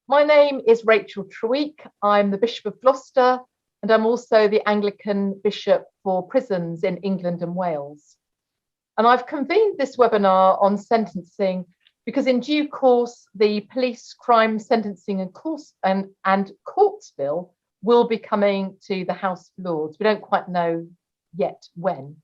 My name is Rachel Treweek. I'm the Bishop of Gloucester, and I'm also the Anglican Bishop for prisons in England and Wales. And I've convened this webinar on sentencing because in due course, the Police Crime Sentencing and Courts Bill will be coming to the House of Lords. We don't quite know yet when.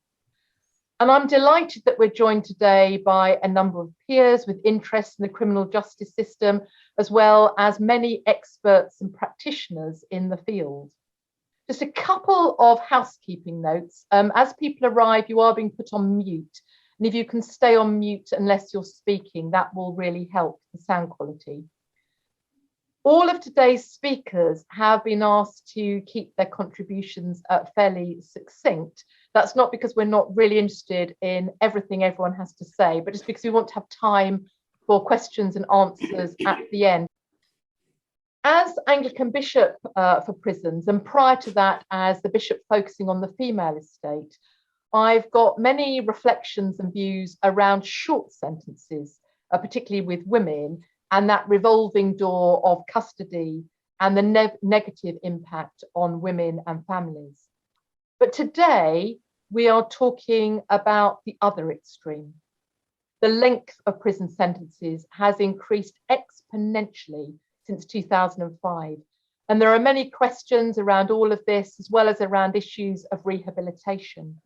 And I'm delighted that we're joined today by a number of peers with interest in the criminal justice system, as well as many experts and practitioners in the field. Just a couple of housekeeping notes. As people arrive, you are being put on mute. And if you can stay on mute unless you're speaking, that will really help the sound quality. All of today's speakers have been asked to keep their contributions fairly succinct. That's not because we're not really interested in everything everyone has to say, but just because we want to have time for questions and answers at the end. As Anglican Bishop for prisons, and prior to that as the Bishop focusing on the female estate, I've got many reflections and views around short sentences, particularly with women, and that revolving door of custody and the negative impact on women and families. But today, we are talking about the other extreme. The length of prison sentences has increased exponentially since 2005. And there are many questions around all of this, as well as around issues of rehabilitation.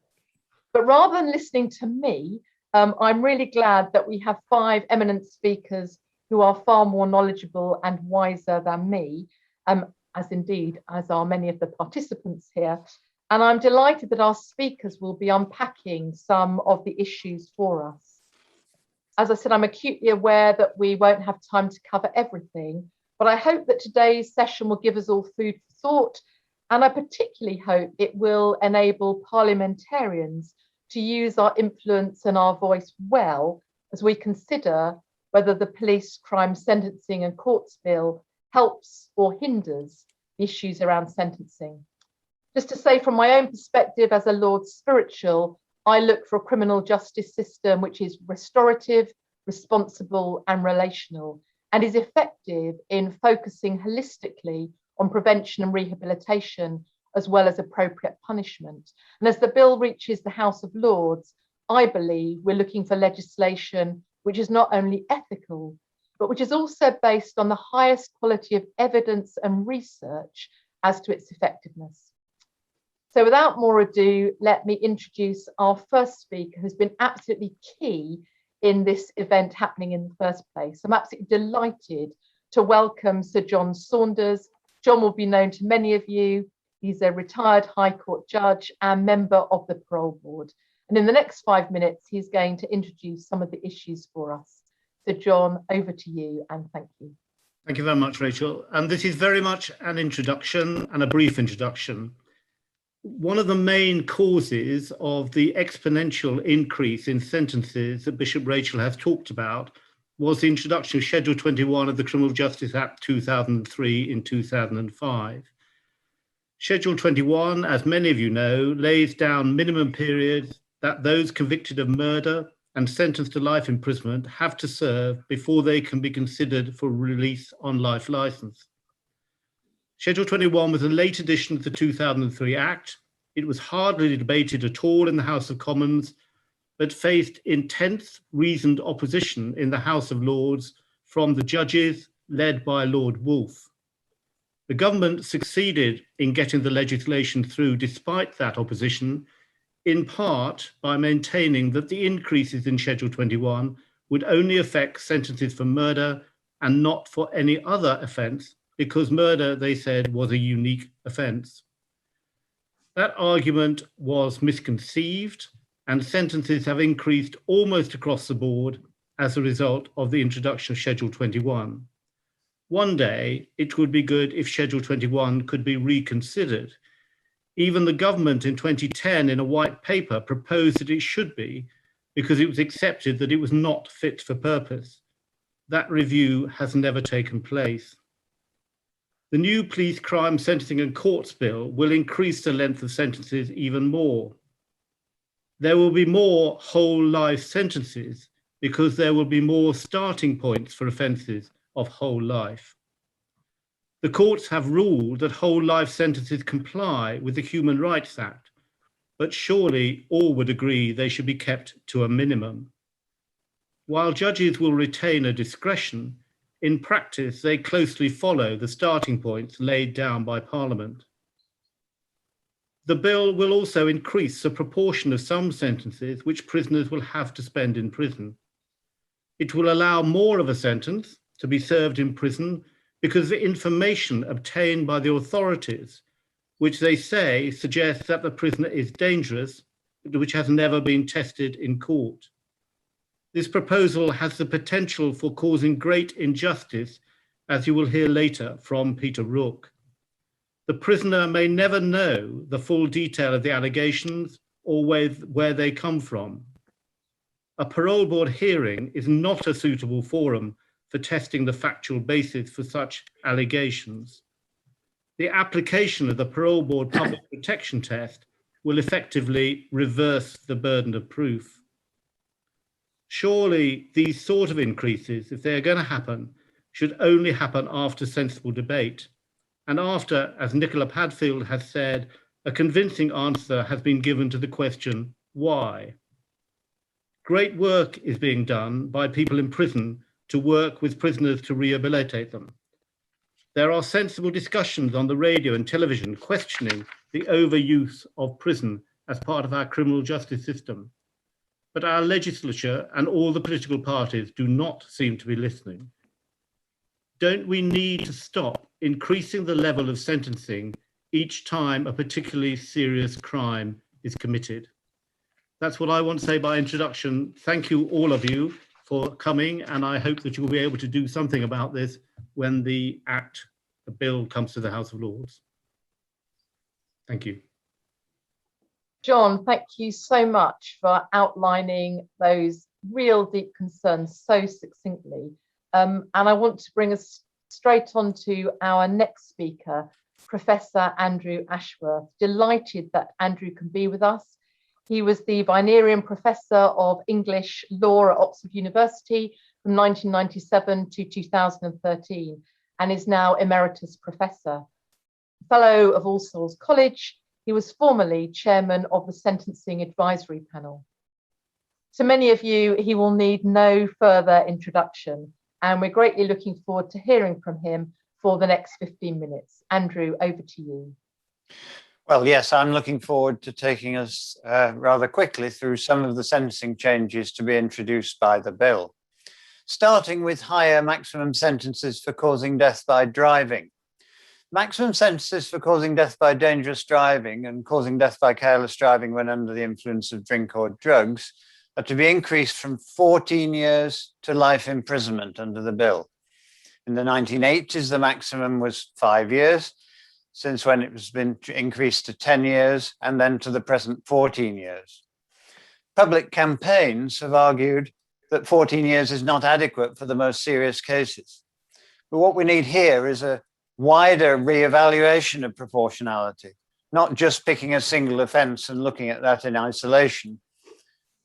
But rather than listening to me, I'm really glad that we have 5 eminent speakers who are far more knowledgeable and wiser than me, as are many of the participants here. And I'm delighted that our speakers will be unpacking some of the issues for us. As I said, I'm acutely aware that we won't have time to cover everything, but I hope that today's session will give us all food for thought, and I particularly hope it will enable parliamentarians to use our influence and our voice well as we consider whether the Police Crime Sentencing and Courts Bill helps or hinders the issues around sentencing. Just to say, from my own perspective as a Lord Spiritual, I look for a criminal justice system which is restorative, responsible, and relational, and is effective in focusing holistically on prevention and rehabilitation, as well as appropriate punishment. And as the bill reaches the House of Lords, I believe we're looking for legislation which is not only ethical, but which is also based on the highest quality of evidence and research as to its effectiveness. So without more ado, let me introduce our first speaker, who's been absolutely key in this event happening in the first place. I'm absolutely delighted to welcome Sir John Saunders. John will be known to many of you. He's a retired High Court judge and member of the Parole Board. And in the next 5 minutes, he's going to introduce some of the issues for us. So John, over to you, and thank you. Thank you very much, Rachel. And this is very much an introduction and a brief introduction. One of the main causes of the exponential increase in sentences that Bishop Rachel has talked about was the introduction of Schedule 21 of the Criminal Justice Act 2003 in 2005. Schedule 21, as many of you know, lays down minimum periods that those convicted of murder and sentenced to life imprisonment have to serve before they can be considered for release on life license. Schedule 21 was a late addition to the 2003 Act. It was hardly debated at all in the House of Commons, but faced intense reasoned opposition in the House of Lords from the judges led by Lord Wolfe. The government succeeded in getting the legislation through despite that opposition, in part by maintaining that the increases in Schedule 21 would only affect sentences for murder and not for any other offence, because murder, they said, was a unique offence. That argument was misconceived, and sentences have increased almost across the board as a result of the introduction of Schedule 21. One day, it would be good if Schedule 21 could be reconsidered. Even the government in 2010 in a white paper proposed that it should be, because it was accepted that it was not fit for purpose. That review has never taken place. The new Police Crime Sentencing and Courts Bill will increase the length of sentences even more. There will be more whole life sentences because there will be more starting points for offences of whole life. The courts have ruled that whole life sentences comply with the Human Rights Act, but surely all would agree they should be kept to a minimum. While judges will retain a discretion, in practice they closely follow the starting points laid down by Parliament. The bill will also increase the proportion of some sentences which prisoners will have to spend in prison. It will allow more of a sentence to be served in prison because the information obtained by the authorities, which they say suggests that the prisoner is dangerous, which has never been tested in court. This proposal has the potential for causing great injustice, as you will hear later from Peter Rook. The prisoner may never know the full detail of the allegations or where they come from. A parole board hearing is not a suitable forum for testing the factual basis for such allegations. The application of the parole board public protection test will effectively reverse the burden of proof. Surely these sort of increases, if they are going to happen, should only happen after sensible debate. And after, as Nicola Padfield has said, a convincing answer has been given to the question, why? Great work is being done by people in prison to work with prisoners to rehabilitate them. There are sensible discussions on the radio and television questioning the overuse of prison as part of our criminal justice system. But our legislature and all the political parties do not seem to be listening. Don't we need to stop increasing the level of sentencing each time a particularly serious crime is committed? That's what I want to say by introduction. Thank you, all of you, for coming, and I hope that you will be able to do something about this when the bill comes to the House of Lords. Thank you. John, thank you so much for outlining those real deep concerns so succinctly. And I want to bring us straight on to our next speaker, Professor Andrew Ashworth. Delighted that Andrew can be with us. He was the Vinerian Professor of English Law at Oxford University from 1997 to 2013 and is now Emeritus Professor. Fellow of All Souls College, he was formerly Chairman of the Sentencing Advisory Panel. To many of you, he will need no further introduction, and we're greatly looking forward to hearing from him for the next 15 minutes. Andrew, over to you. Well, yes, I'm looking forward to taking us rather quickly through some of the sentencing changes to be introduced by the bill, starting with higher maximum sentences for causing death by driving. Maximum sentences for causing death by dangerous driving and causing death by careless driving when under the influence of drink or drugs are to be increased from 14 years to life imprisonment under the bill. In the 1980s, the maximum was 5 years, since when it has been increased to 10 years and then to the present 14 years. Public campaigns have argued that 14 years is not adequate for the most serious cases. But what we need here is a wider re-evaluation of proportionality, not just picking a single offence and looking at that in isolation,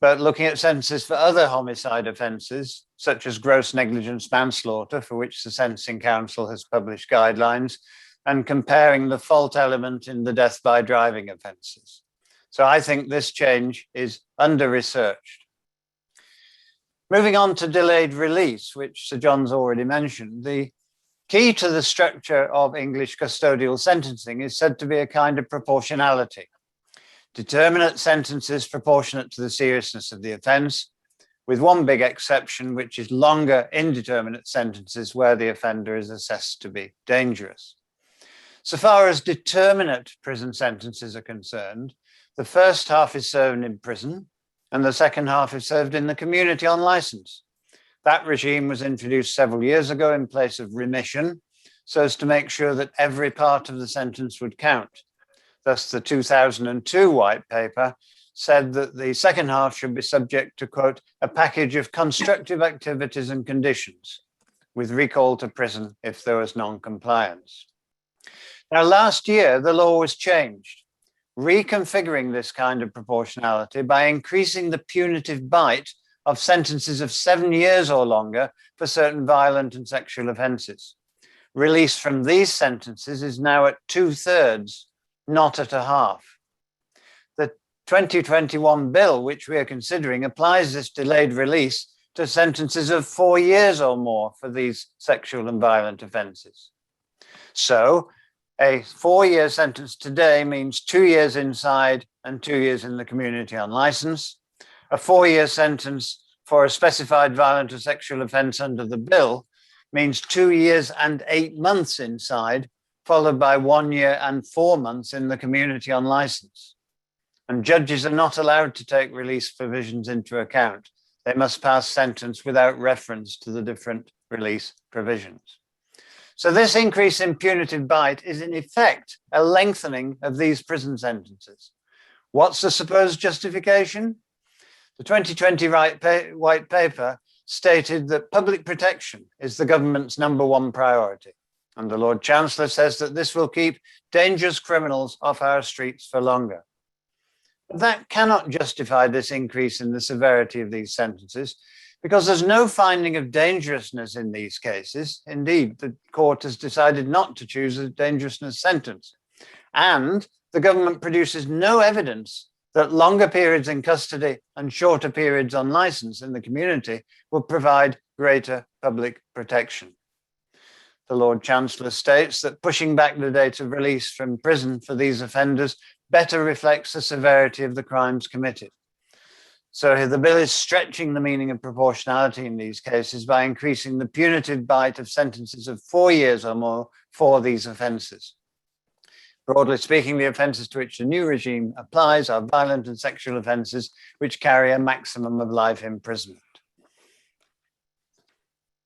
but looking at sentences for other homicide offences, such as gross negligence manslaughter, for which the Sentencing Council has published guidelines, and comparing the fault element in the death by driving offences. So I think this change is under-researched. Moving on to delayed release, which Sir John's already mentioned, the key to the structure of English custodial sentencing is said to be a kind of proportionality. Determinate sentences proportionate to the seriousness of the offence, with one big exception, which is longer indeterminate sentences where the offender is assessed to be dangerous. So far as determinate prison sentences are concerned, the first half is served in prison and the second half is served in the community on licence. That regime was introduced several years ago in place of remission, so as to make sure that every part of the sentence would count. Thus, the 2002 white paper said that the second half should be subject to, quote, a package of constructive activities and conditions, with recall to prison if there was non-compliance. Now, last year, the law was changed, reconfiguring this kind of proportionality by increasing the punitive bite of sentences of 7 years or longer for certain violent and sexual offences, release from these sentences is now at 2/3, not at a half. The 2021 bill, which we are considering, applies this delayed release to sentences of 4 years or more for these sexual and violent offences. So a 4-year sentence today means 2 years inside and 2 years in the community on licence. A 4-year sentence for a specified violent or sexual offence under the bill means 2 years and 8 months inside, followed by 1 year and 4 months in the community on licence. And judges are not allowed to take release provisions into account. They must pass sentence without reference to the different release provisions. So this increase in punitive bite is in effect a lengthening of these prison sentences. What's the supposed justification? The 2020 White Paper stated that public protection is the government's #1 priority. And the Lord Chancellor says that this will keep dangerous criminals off our streets for longer. That cannot justify this increase in the severity of these sentences because there's no finding of dangerousness in these cases. Indeed, the court has decided not to choose a dangerousness sentence. And the government produces no evidence that longer periods in custody and shorter periods on licence in the community will provide greater public protection. The Lord Chancellor states that pushing back the date of release from prison for these offenders better reflects the severity of the crimes committed. So the bill is stretching the meaning of proportionality in these cases by increasing the punitive bite of sentences of 4 years or more for these offences. Broadly speaking, the offences to which the new regime applies are violent and sexual offences which carry a maximum of life imprisonment.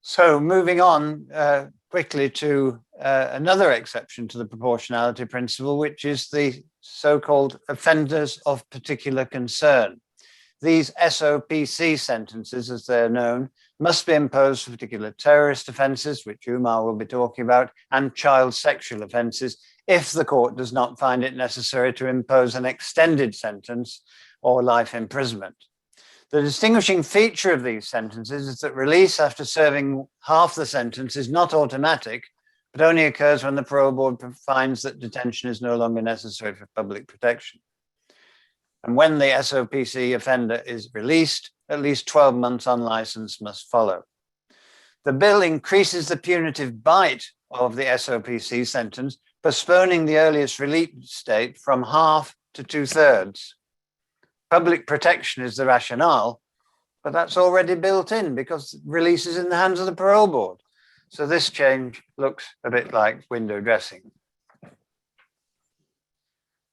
So moving on quickly to another exception to the proportionality principle, which is the so-called offenders of particular concern. These SOPC sentences, as they're known, must be imposed for particular terrorist offences, which Umar will be talking about, and child sexual offences, if the court does not find it necessary to impose an extended sentence or life imprisonment. The distinguishing feature of these sentences is that release after serving half the sentence is not automatic, but only occurs when the parole board finds that detention is no longer necessary for public protection. And when the SOPC offender is released, at least 12 months on licence must follow. The bill increases the punitive bite of the SOPC sentence, postponing the earliest release date from half to 2/3. Public protection is the rationale, but that's already built in because release is in the hands of the parole board. So this change looks a bit like window dressing.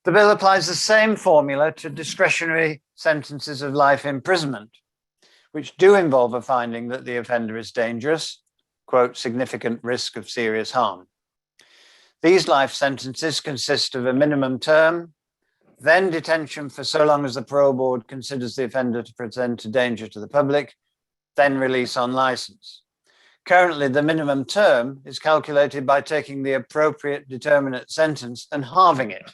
The bill applies the same formula to discretionary sentences of life imprisonment, which do involve a finding that the offender is dangerous, quote, significant risk of serious harm. These life sentences consist of a minimum term, then detention for so long as the parole board considers the offender to present a danger to the public, then release on licence. Currently, the minimum term is calculated by taking the appropriate determinate sentence and halving it.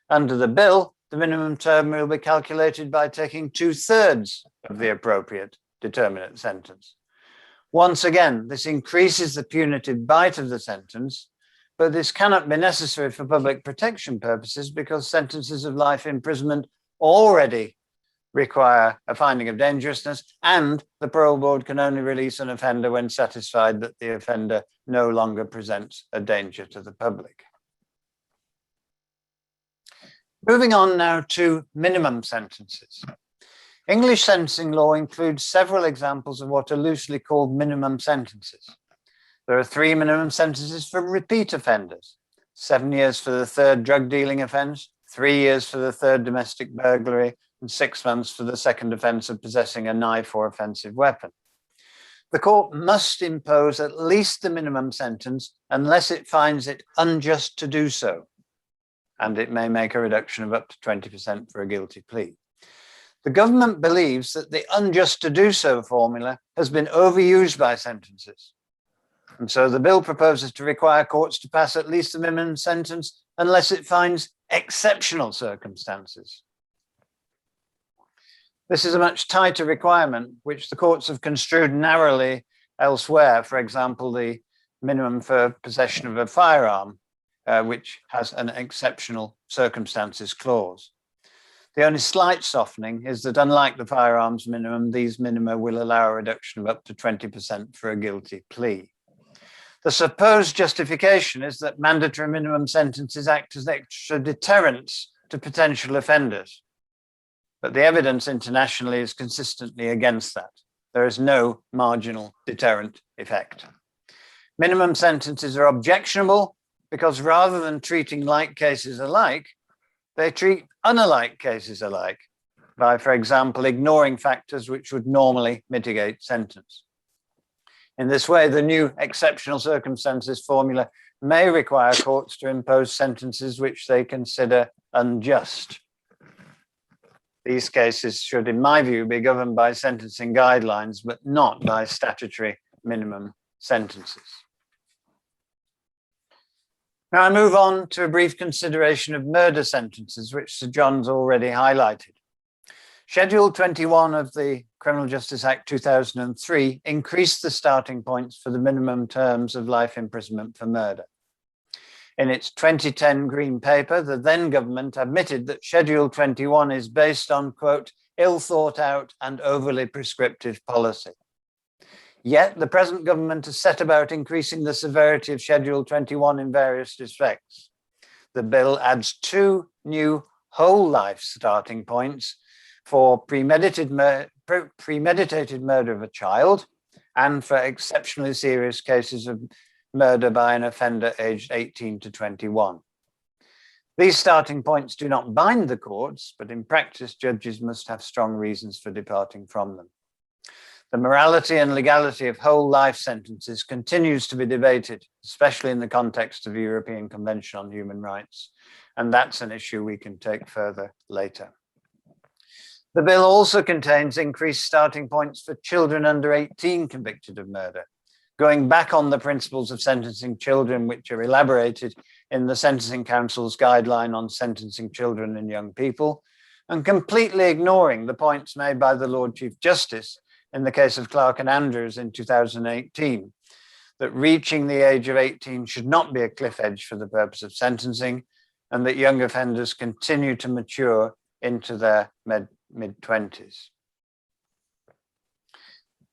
Under the bill, the minimum term will be calculated by taking 2/3 of the appropriate determinate sentence. Once again, this increases the punitive bite of the sentence, but this cannot be necessary for public protection purposes because sentences of life imprisonment already require a finding of dangerousness, and the parole board can only release an offender when satisfied that the offender no longer presents a danger to the public. Moving on now to minimum sentences. English sentencing law includes several examples of what are loosely called minimum sentences. There are 3 minimum sentences for repeat offenders: 7 years for the 3rd drug dealing offence, 3 years for the 3rd domestic burglary, and 6 months for the 2nd offence of possessing a knife or offensive weapon. The court must impose at least the minimum sentence unless it finds it unjust to do so, and it may make a reduction of up to 20% for a guilty plea. The government believes that the unjust to do so formula has been overused by sentences. And so the bill proposes to require courts to pass at least the minimum sentence unless it finds exceptional circumstances. This is a much tighter requirement, which the courts have construed narrowly elsewhere. For example, the minimum for possession of a firearm, which has an exceptional circumstances clause. The only slight softening is that, unlike the firearms minimum, these minima will allow a reduction of up to 20% for a guilty plea. The supposed justification is that mandatory minimum sentences act as extra deterrents to potential offenders. But the evidence internationally is consistently against that. There is no marginal deterrent effect. Minimum sentences are objectionable because rather than treating like cases alike, they treat unalike cases alike by, for example, ignoring factors which would normally mitigate sentence. In this way, the new exceptional circumstances formula may require courts to impose sentences which they consider unjust. These cases should, in my view, be governed by sentencing guidelines, but not by statutory minimum sentences. Now I move on to a brief consideration of murder sentences, which Sir John's already highlighted. Schedule 21 of the Criminal Justice Act 2003 increased the starting points for the minimum terms of life imprisonment for murder. In its 2010 Green Paper, the then government admitted that Schedule 21 is based on, quote, ill thought out and overly prescriptive policy. Yet the present government has set about increasing the severity of Schedule 21 in various respects. The bill adds 2 new whole life starting points for premeditated murder of a child and for exceptionally serious cases of murder by an offender aged 18 to 21. These starting points do not bind the courts, but in practice, judges must have strong reasons for departing from them. The morality and legality of whole life sentences continues to be debated, especially in the context of the European Convention on Human Rights, and that's an issue we can take further later. The bill also contains increased starting points for children under 18 convicted of murder, going back on the principles of sentencing children, which are elaborated in the Sentencing Council's guideline on sentencing children and young people, and completely ignoring the points made by the Lord Chief Justice in the case of Clark and Andrews in 2018, that reaching the age of 18 should not be a cliff edge for the purpose of sentencing, and that young offenders continue to mature into their mid-20s.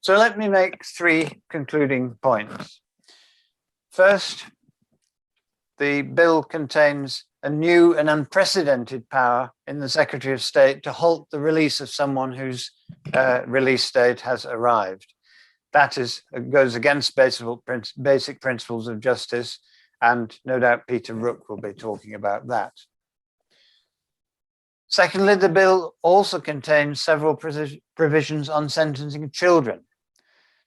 So let me make 3 concluding points. First, the bill contains a new and unprecedented power in the Secretary of State to halt the release of someone whose release date has arrived. That goes against basic principles of justice, and no doubt Peter Rook will be talking about that. Secondly, the bill also contains several provisions on sentencing children.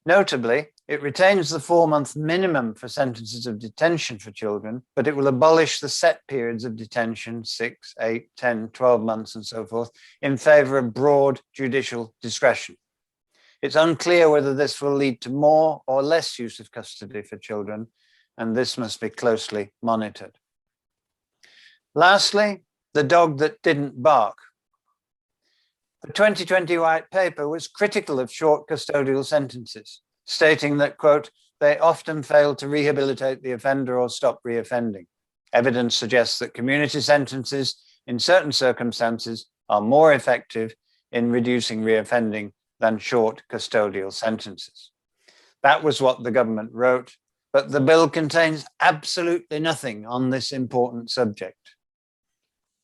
Notably, it retains the 4-month minimum for sentences of detention for children, but it will abolish the set periods of detention, 6, 8, 10, 12 months and so forth, in favour of broad judicial discretion. It's unclear whether this will lead to more or less use of custody for children, and this must be closely monitored. Lastly, the dog that didn't bark. The 2020 White Paper was critical of short custodial sentences, stating that, quote, they often fail to rehabilitate the offender or stop reoffending. Evidence suggests that community sentences in certain circumstances are more effective in reducing reoffending than short custodial sentences. That was what the government wrote, but the bill contains absolutely nothing on this important subject.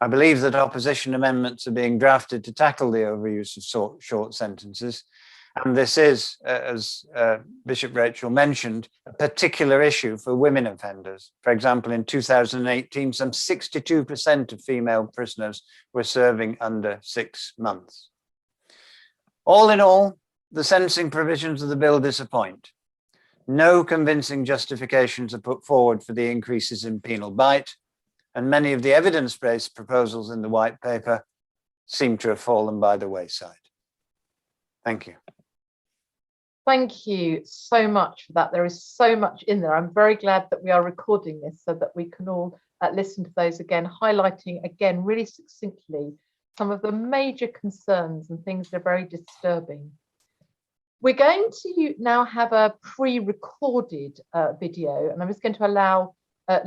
I believe that opposition amendments are being drafted to tackle the overuse of short sentences. And this is, as Bishop Rachel mentioned, a particular issue for women offenders. For example, in 2018, some 62% of female prisoners were serving under 6 months. All in all, the sentencing provisions of the bill disappoint. No convincing justifications are put forward for the increases in penal bite, and many of the evidence-based proposals in the White Paper seem to have fallen by the wayside. Thank you. Thank you so much for that. There is so much in there. I'm very glad that we are recording this so that we can all listen to those again, highlighting again really succinctly some of the major concerns and things that are very disturbing. We're going to now have a pre-recorded video, and I'm just going to allow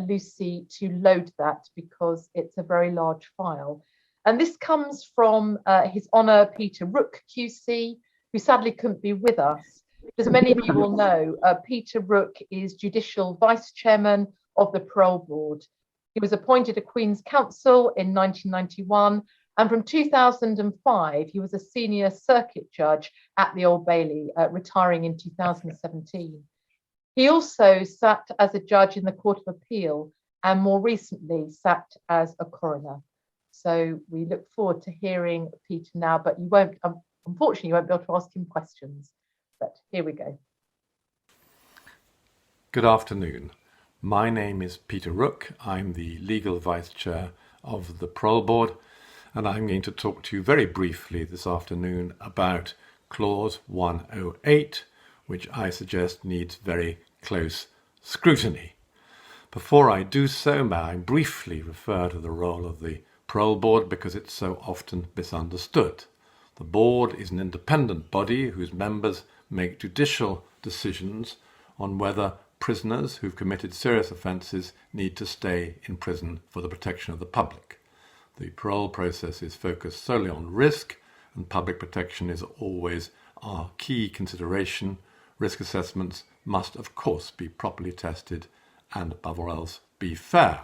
Lucy to load that because it's a very large file. And this comes from His Honour Peter Rook QC, who sadly couldn't be with us. As many of you will know, Peter Rook is Judicial Vice Chairman of the Parole Board. He was appointed a Queen's Counsel in 1991, and from 2005, he was a senior circuit judge at the Old Bailey, retiring in 2017. He also sat as a judge in the Court of Appeal and more recently sat as a coroner. So we look forward to hearing Peter now, but you won't, unfortunately, you won't be able to ask him questions. But here we go. Good afternoon. My name is Peter Rook. I'm the Legal Vice Chair of the Parole Board, and I'm going to talk to you very briefly this afternoon about Clause 108, which I suggest needs very close scrutiny. Before I do so, may I briefly refer to the role of the Parole Board because it's so often misunderstood. The Board is an independent body whose members make judicial decisions on whether prisoners who've committed serious offences need to stay in prison for the protection of the public. The parole process is focused solely on risk, and public protection is always our key consideration. Risk assessments must, of course, be properly tested and, above all else, be fair.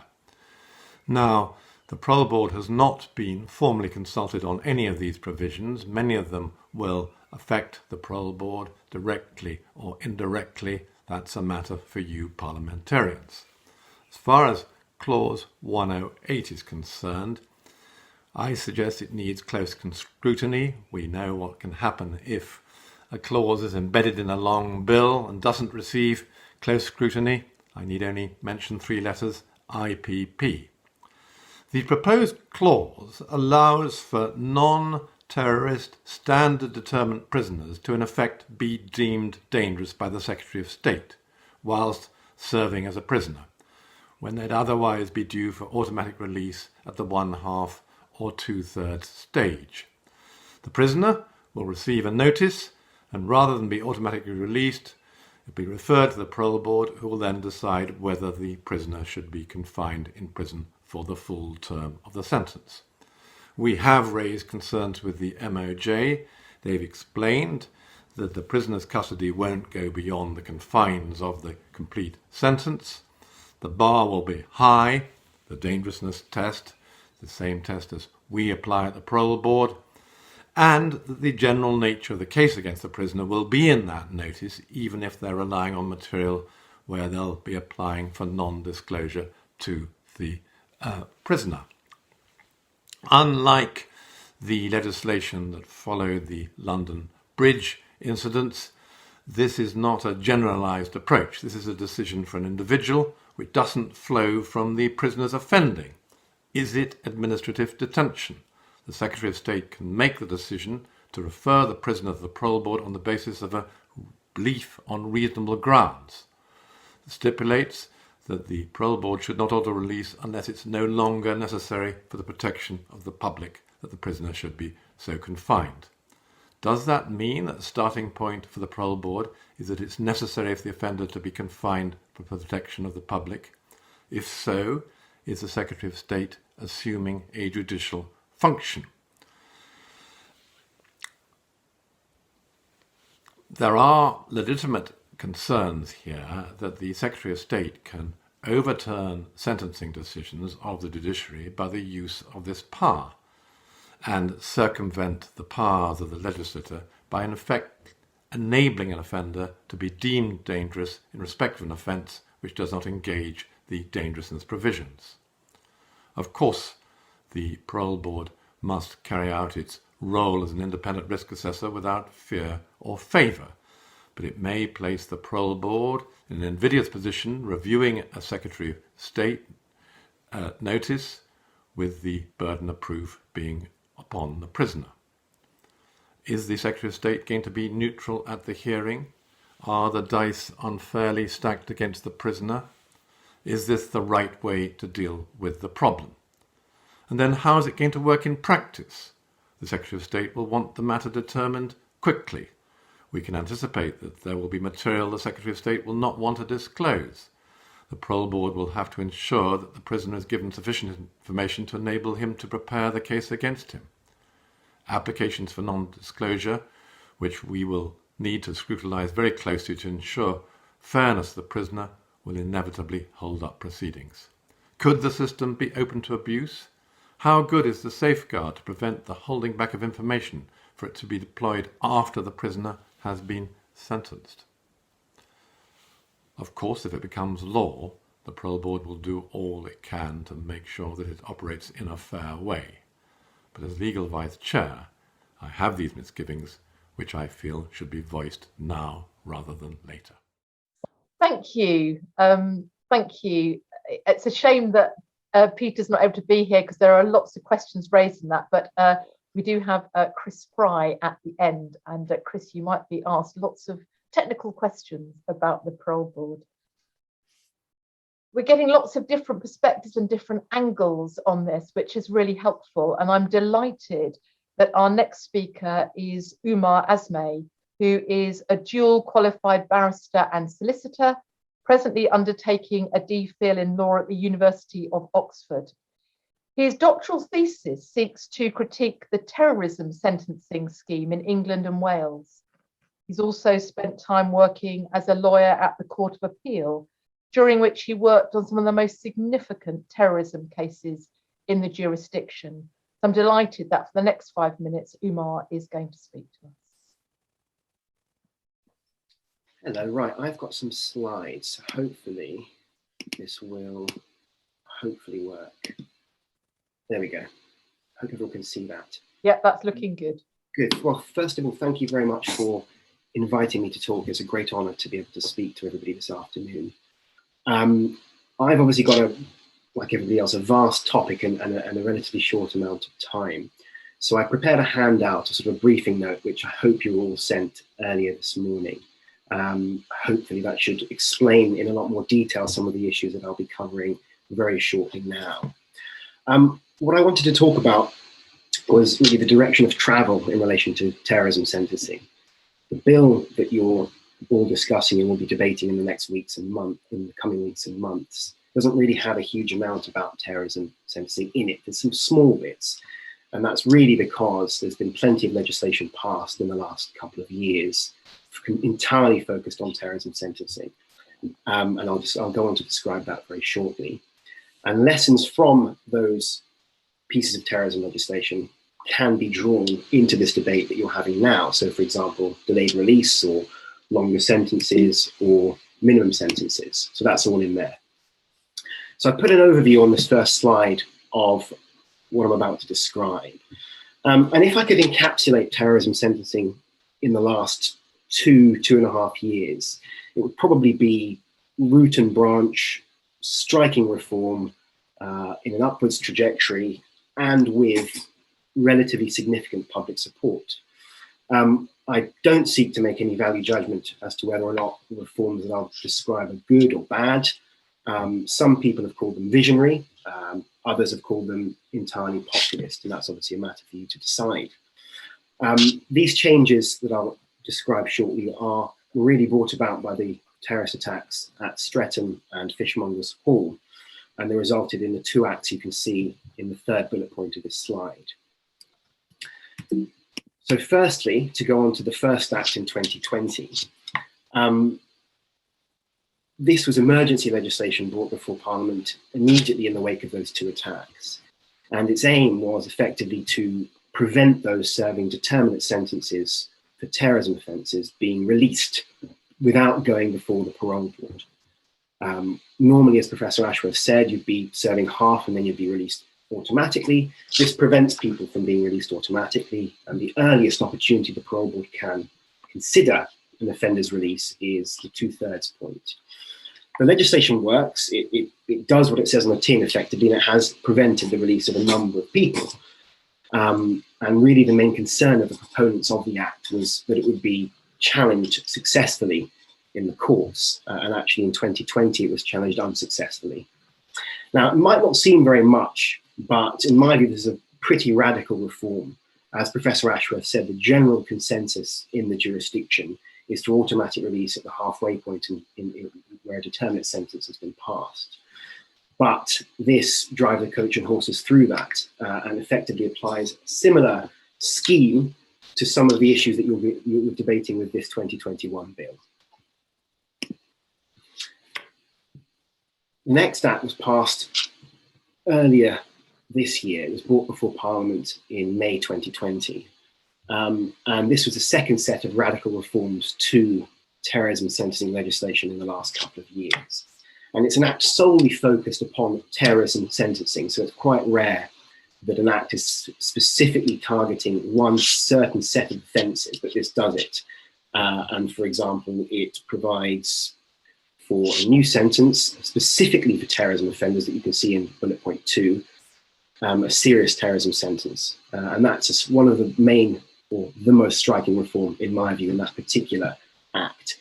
Now, the Parole Board has not been formally consulted on any of these provisions. Many of them will affect the Parole Board directly or indirectly. That's a matter for you parliamentarians. As far as Clause 108 is concerned, I suggest it needs close scrutiny. We know what can happen if a clause is embedded in a long bill and doesn't receive close scrutiny. I need only mention 3 letters, IPP. The proposed clause allows for non-terrorist standard determinant prisoners to in effect be deemed dangerous by the Secretary of State whilst serving as a prisoner, when they'd otherwise be due for automatic release at the 1/2 or 2/3 stage. The prisoner will receive a notice, and rather than be automatically released, it will be referred to the Parole Board, who will then decide whether the prisoner should be confined in prison for the full term of the sentence. We have raised concerns with the MOJ. They've explained that the prisoner's custody won't go beyond the confines of the complete sentence. The bar will be high, the dangerousness test, the same test as we apply at the Parole Board, and that the general nature of the case against the prisoner will be in that notice, even if they're relying on material where they'll be applying for non-disclosure to the prisoner. Unlike the legislation that followed the London Bridge incidents, this is not a generalised approach. This is a decision for an individual which doesn't flow from the prisoner's offending. Is it administrative detention? The Secretary of State can make the decision to refer the prisoner to the Parole Board on the basis of a belief on reasonable grounds. It stipulates that the Parole Board should not order release unless it's no longer necessary for the protection of the public that the prisoner should be so confined. Does that mean that the starting point for the Parole Board is that it's necessary for the offender to be confined for the protection of the public? If so, is the Secretary of State assuming a judicial function? There are legitimate concerns here that the Secretary of State can overturn sentencing decisions of the judiciary by the use of this power and circumvent the powers of the legislature by in effect enabling an offender to be deemed dangerous in respect of an offence which does not engage the dangerousness provisions. Of course, the Parole Board must carry out its role as an independent risk assessor without fear or favour, but it may place the Parole Board in an invidious position reviewing a Secretary of State notice with the burden of proof being upon the prisoner. Is the Secretary of State going to be neutral at the hearing? Are the dice unfairly stacked against the prisoner? Is this the right way to deal with the problem? And then how is it going to work in practice? The Secretary of State will want the matter determined quickly. we can anticipate that there will be material the Secretary of State will not want to disclose. The Parole Board will have to ensure that the prisoner is given sufficient information to enable him to prepare the case against him. Applications for non-disclosure, which we will need to scrutinise very closely to ensure fairness of the prisoner, will inevitably hold up proceedings. Could the system be open to abuse? How good is the safeguard to prevent the holding back of information for it to be deployed after the prisoner has been sentenced? Of course, if it becomes law, the Parole Board will do all it can to make sure that it operates in a fair way. But as Legal Vice Chair, I have these misgivings, which I feel should be voiced now rather than later. Thank you. Thank you. It's a shame that Peter's not able to be here because there are lots of questions raised in that, but we do have Chris Frye at the end, and Chris, you might be asked lots of technical questions about the Parole Board. We're getting lots of different perspectives and different angles on this, which is really helpful, and I'm delighted that our next speaker is Umar Azmeh, who is a dual qualified barrister and solicitor, presently undertaking a DPhil in law at the University of Oxford. His doctoral thesis seeks to critique the terrorism sentencing scheme in England and Wales. He's also spent time working as a lawyer at the Court of Appeal, during which he worked on some of the most significant terrorism cases in the jurisdiction. So I'm delighted that for the next 5 minutes, Umar is going to speak to us. Hello, right, I've got some slides. Hopefully this will hopefully work. There we go. Hope everyone can see that. Yeah, that's looking good. Good. Well, first of all, thank you very much for inviting me to talk. It's a great honour to be able to speak to everybody this afternoon. I've obviously got, like everybody else, a vast topic and a relatively short amount of time. So I prepared a handout, a sort of a briefing note, which I hope you all sent earlier this morning. Hopefully that should explain in a lot more detail some of the issues that I'll be covering very shortly now. What I wanted to talk about was really the direction of travel in relation to terrorism sentencing. The bill that you're all discussing and will be debating in the next weeks and months, in the coming weeks and months, doesn't really have a huge amount about terrorism sentencing in it. There's some small bits, and that's really because there's been plenty of legislation passed in the last couple of years entirely focused on terrorism sentencing. And I'll go on to describe that very shortly. And lessons from those pieces of terrorism legislation can be drawn into this debate that you're having now. So, for example, delayed release or longer sentences or minimum sentences. So that's all in there. So I put an overview on this first slide of what I'm about to describe. And if I could encapsulate terrorism sentencing in the last 2.5 years, it would probably be root and branch, striking reform in an upwards trajectory and with relatively significant public support. I don't seek to make any value judgment as to whether or not the reforms that I'll describe are good or bad. Some people have called them visionary, others have called them entirely populist, and that's obviously a matter for you to decide. These changes that I'll describe shortly are really brought about by the terrorist attacks at Streatham and Fishmongers Hall, and they resulted in the two acts you can see in the third bullet point of this slide. So firstly, to go on to the first act in 2020, this was emergency legislation brought before Parliament immediately in the wake of those two attacks. And its aim was effectively to prevent those serving determinate sentences for terrorism offences being released without going before the Parole Board. Normally, as Professor Ashworth said, you'd be serving half and then you'd be released automatically. This prevents people from being released automatically, and the earliest opportunity the Parole Board can consider an offender's release is the 2/3 point. The legislation works, it does what it says on the tin effectively, and it has prevented the release of a number of people. And really the main concern of the proponents of the act was that it would be challenged successfully in the courts, and actually in 2020 it was challenged unsuccessfully. Now, it might not seem very much, but in my view, this is a pretty radical reform as Professor Ashworth said, the general consensus in the jurisdiction is to automatic release at the halfway point where a determinate sentence has been passed. But this drives the coach and horses through that and effectively applies a similar scheme to some of the issues that you're debating with this 2021 bill. The next act was passed earlier this year. It was brought before Parliament in May 2020. And this was the second set of radical reforms to terrorism sentencing legislation in the last couple of years. And it's an act solely focused upon terrorism sentencing. So it's quite rare that an act is specifically targeting one certain set of offences, but this does it. And for example, it provides for a new sentence specifically for terrorism offenders that you can see in bullet point 2, a serious terrorism sentence. And that's one of the main or the most striking reform, in my view, in that particular act.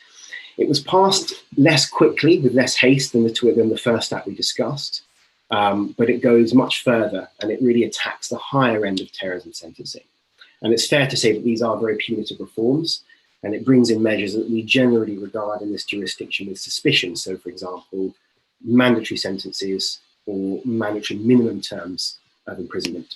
It was passed less quickly, with less haste than the first act we discussed, but it goes much further and it really attacks the higher end of terrorism sentencing. And it's fair to say that these are very punitive reforms, and it brings in measures that we generally regard in this jurisdiction with suspicion. So, for example, mandatory sentences or mandatory minimum terms of imprisonment.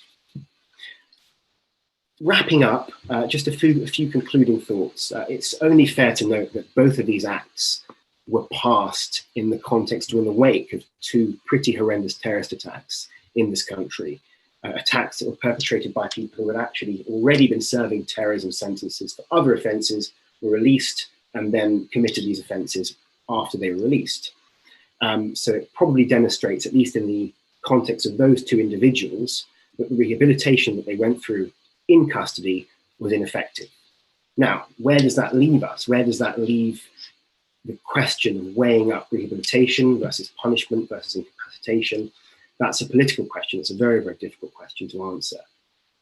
Wrapping up, just a few concluding thoughts. It's only fair to note that both of these acts were passed in the context or in the wake of two pretty horrendous terrorist attacks in this country. Attacks that were perpetrated by people who had actually already been serving terrorism sentences for other offences, were released, and then committed these offences after they were released. So it probably demonstrates, at least in the context of those two individuals, that the rehabilitation that they went through in custody was ineffective. Now, where does that leave us? Where does that leave the question of weighing up rehabilitation versus punishment versus incapacitation? That's a political question. It's a very, very difficult question to answer.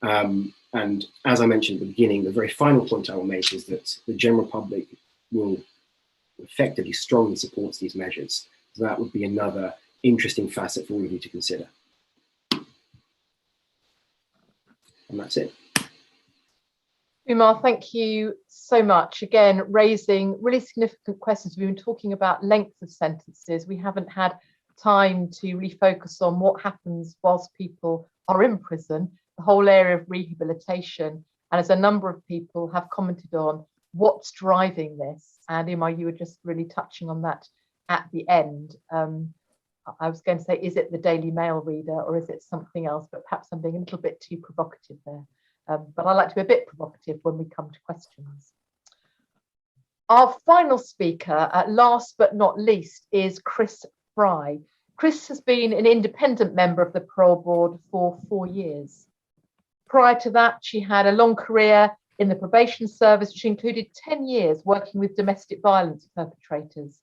And as I mentioned at the beginning, the very final point I will make is that the general public will effectively strongly support these measures. So that would be another interesting facet for all of you to consider. And that's it. Umar, thank you so much. Again, raising really significant questions. We've been talking about length of sentences. We haven't had time to really focus on what happens whilst people are in prison, the whole area of rehabilitation. And as a number of people have commented on, what's driving this? And Umar, you were just really touching on that at the end. I was going to say, is it the Daily Mail reader or is it something else? But perhaps I'm being a little bit too provocative there. But I like to be a bit provocative when we come to questions. Our final speaker, last but not least, is Chris Frye. Chris has been an independent member of the Parole Board for 4 years. Prior to that, she had a long career in the probation service, which included 10 years working with domestic violence perpetrators.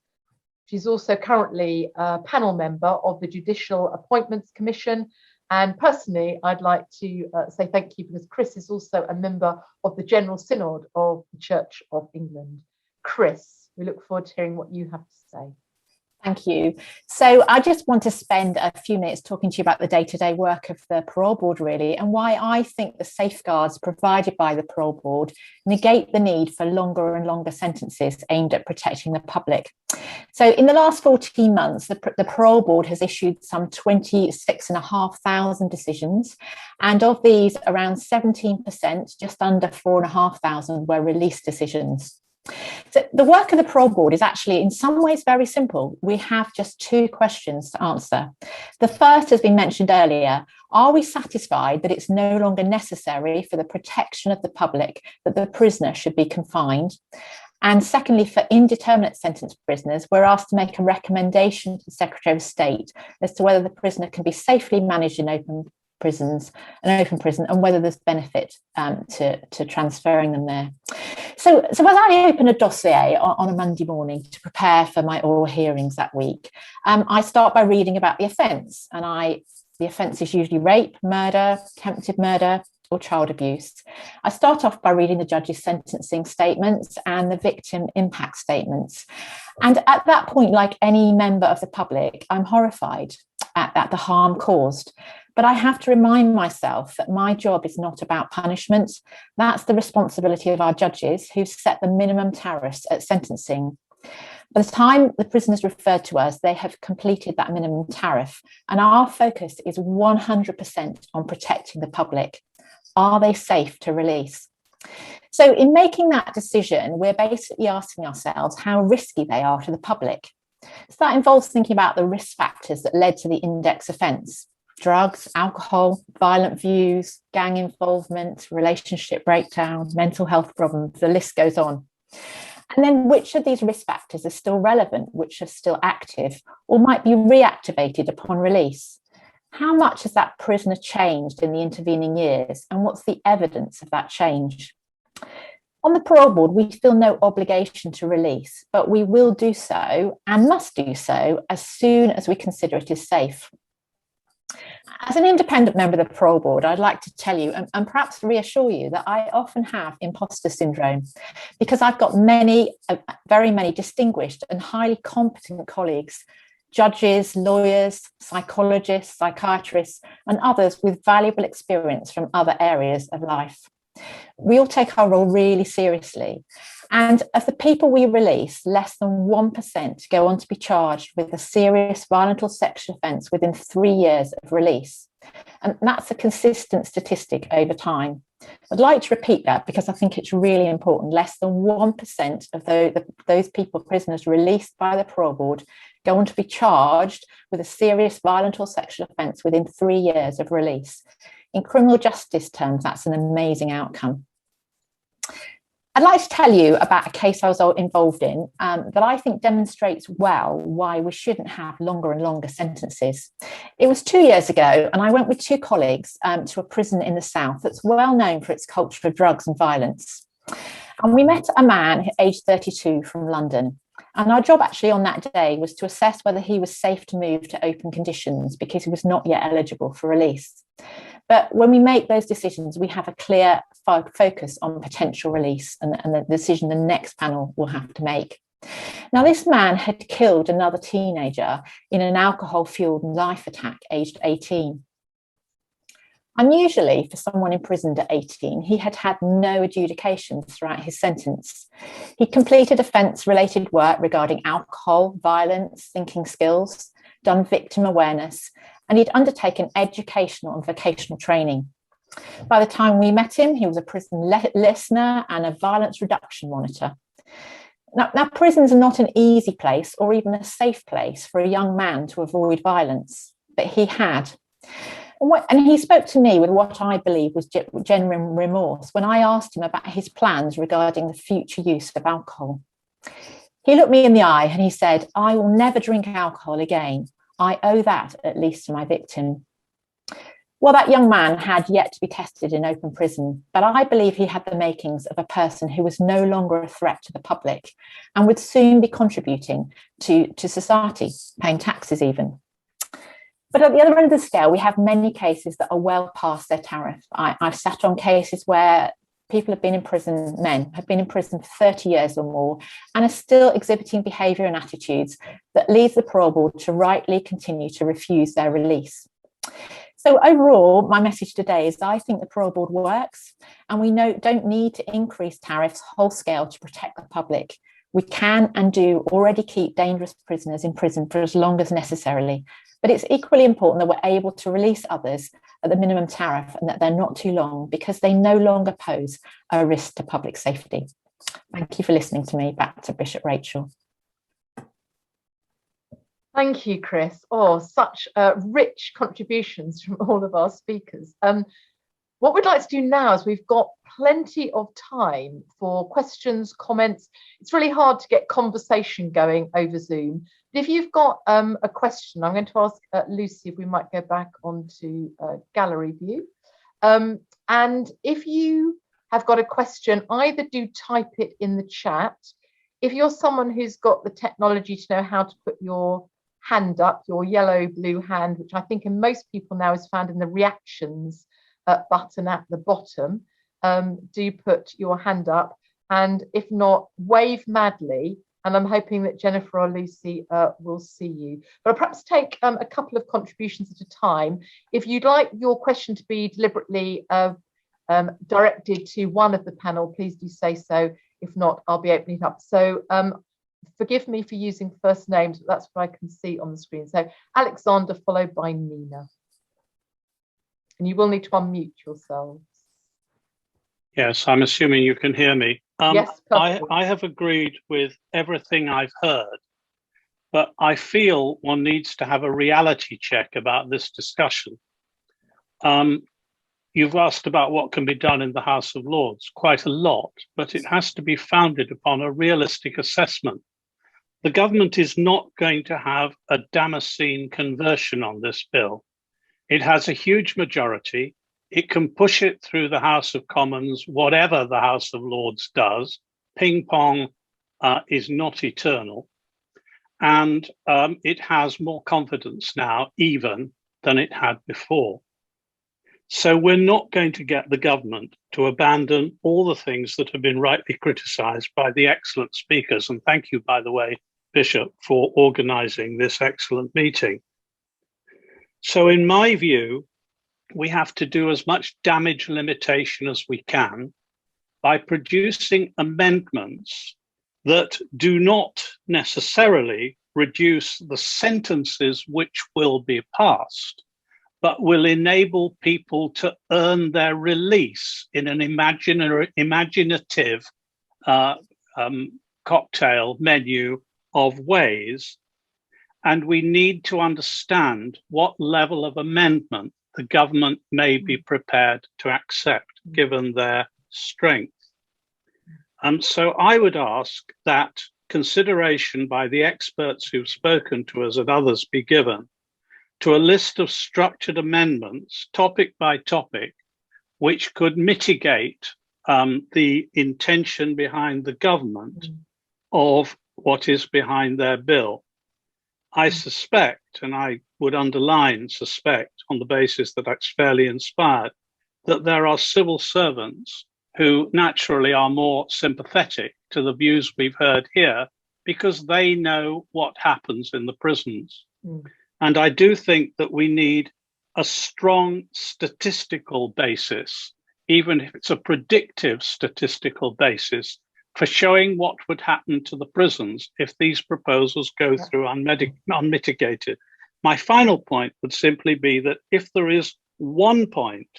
She's also currently a panel member of the Judicial Appointments Commission. And personally, I'd like to say thank you because Chris is also a member of the General Synod of the Church of England. Chris, we look forward to hearing what you have to say. Thank you. So I just want to spend a few minutes talking to you about the day-to-day work of the Parole Board, really, and why I think the safeguards provided by the Parole Board negate the need for longer and longer sentences aimed at protecting the public. So in the last 14 months, the Parole Board has issued some 26,500 decisions, and of these, around 17%, just under 4,500, were release decisions. So the work of the Parole Board is actually in some ways very simple. We have just 2 questions to answer. The first has been mentioned earlier. Are we satisfied that it's no longer necessary for the protection of the public that the prisoner should be confined? And secondly, for indeterminate sentence prisoners, we're asked to make a recommendation to the Secretary of State as to whether the prisoner can be safely managed in an open prison, and whether there's benefit to transferring them there. So as I open a dossier on a Monday morning to prepare for my oral hearings that week, I start by reading about the offence, and the offence is usually rape, murder, attempted murder, or child abuse. I start off by reading the judge's sentencing statements and the victim impact statements. And at that point, like any member of the public, I'm horrified at the harm caused. But I have to remind myself that my job is not about punishment. That's the responsibility of our judges, who set the minimum tariffs at sentencing. By the time the prisoners referred to us, they have completed that minimum tariff, and our focus is 100% on protecting the public. Are they safe to release? So in making that decision, we're basically asking ourselves how risky they are to the public. So that involves thinking about the risk factors that led to the index offence: drugs, alcohol, violent views, gang involvement, relationship breakdown, mental health problems, the list goes on. And then which of these risk factors are still relevant, which are still active, or might be reactivated upon release? How much has that prisoner changed in the intervening years, and what's the evidence of that change? On the parole board, we feel no obligation to release, but we will do so and must do so as soon as we consider it is safe. As an independent member of the parole board, I'd like to tell you and perhaps reassure you that I often have imposter syndrome, because I've got very many distinguished and highly competent colleagues, judges, lawyers, psychologists, psychiatrists, and others with valuable experience from other areas of life. We all take our role really seriously. And of the people we release, less than 1% go on to be charged with a serious violent or sexual offence within 3 years of release. And that's a consistent statistic over time. I'd like to repeat that because I think it's really important. Less than 1% of those people, prisoners released by the parole board, go on to be charged with a serious violent or sexual offence within 3 years of release. In criminal justice terms, that's an amazing outcome. I'd like to tell you about a case I was involved in that I think demonstrates well why we shouldn't have longer and longer sentences. It was 2 years ago, and I went with 2 colleagues to a prison in the south that's well known for its culture of drugs and violence. And we met a man aged 32 from London. And our job actually on that day was to assess whether he was safe to move to open conditions because he was not yet eligible for release. But when we make those decisions, we have a clear focus on potential release and the decision the next panel will have to make. Now, this man had killed another teenager in an alcohol-fueled knife attack aged 18. Unusually, for someone imprisoned at 18, he had had no adjudication throughout his sentence. He completed offence-related work regarding alcohol, violence, thinking skills, done victim awareness, and he'd undertaken educational and vocational training. By the time we met him, he was a prison listener and a violence reduction monitor. Now, prisons are not an easy place or even a safe place for a young man to avoid violence, but he had. And he spoke to me with what I believe was genuine remorse when I asked him about his plans regarding the future use of alcohol. He looked me in the eye and he said, "I will never drink alcohol again. I owe that at least to my victim." Well, that young man had yet to be tested in open prison, but I believe he had the makings of a person who was no longer a threat to the public and would soon be contributing to society, paying taxes even. But at the other end of the scale, we have many cases that are well past their tariff. I've sat on cases where people have been in prison, men have been in prison for 30 years or more, and are still exhibiting behaviour and attitudes that leads the parole board to rightly continue to refuse their release. So overall, my message today is I think the parole board works, and we don't need to increase tariffs whole scale to protect the public. We can and do already keep dangerous prisoners in prison for as long as necessarily, but it's equally important that we're able to release others at the minimum tariff and that they're not too long because they no longer pose a risk to public safety. Thank you for listening to me. Back to Bishop Rachel. Thank you, Chris. Oh, such rich contributions from all of our speakers. What we'd like to do now is we've got plenty of time for questions, comments. It's really hard to get conversation going over Zoom. But if you've got a question, I'm going to ask Lucy if we might go back onto gallery view. And if you have got a question, either do type it in the chat. If you're someone who's got the technology to know how to put your hand up, your yellow blue hand, which I think in most people now is found in the reactions button at the bottom, do put your hand up, and if not, wave madly And I'm hoping that Jennifer or Lucy will see you. But I'll perhaps take a couple of contributions at a time. If you'd like your question to be deliberately directed to one of the panel, please do say so. If not, I'll be opening it up. So forgive me for using first names, but that's what I can see on the screen. So Alexander, followed by Nina. And you will need to unmute yourselves. Yes, I'm assuming you can hear me. Yes, I have agreed with everything I've heard, but I feel one needs to have a reality check about this discussion. You've asked about what can be done in the House of Lords, quite a lot, but it has to be founded upon a realistic assessment. The government is not going to have a Damascene conversion on this bill. It has a huge majority. It can push it through the House of Commons, whatever the House of Lords does. Ping pong is not eternal. And it has more confidence now, even than it had before. So we're not going to get the government to abandon all the things that have been rightly criticised by the excellent speakers. And thank you, by the way, Bishop, for organising this excellent meeting. So in my view, we have to do as much damage limitation as we can by producing amendments that do not necessarily reduce the sentences which will be passed, but will enable people to earn their release in an imaginative cocktail menu of ways. And we need to understand what level of amendment the government may be prepared to accept, given their strength. So I would ask that consideration by the experts who've spoken to us and others be given to a list of structured amendments, topic by topic, which could mitigate the intention behind the government of what is behind their bill. I suspect, and I would underline suspect on the basis that that's fairly inspired, that there are civil servants who naturally are more sympathetic to the views we've heard here because they know what happens in the prisons. And I do think that we need a strong statistical basis, even if it's a predictive statistical basis, for showing what would happen to the prisons if these proposals go through unmitigated. My final point would simply be that if there is one point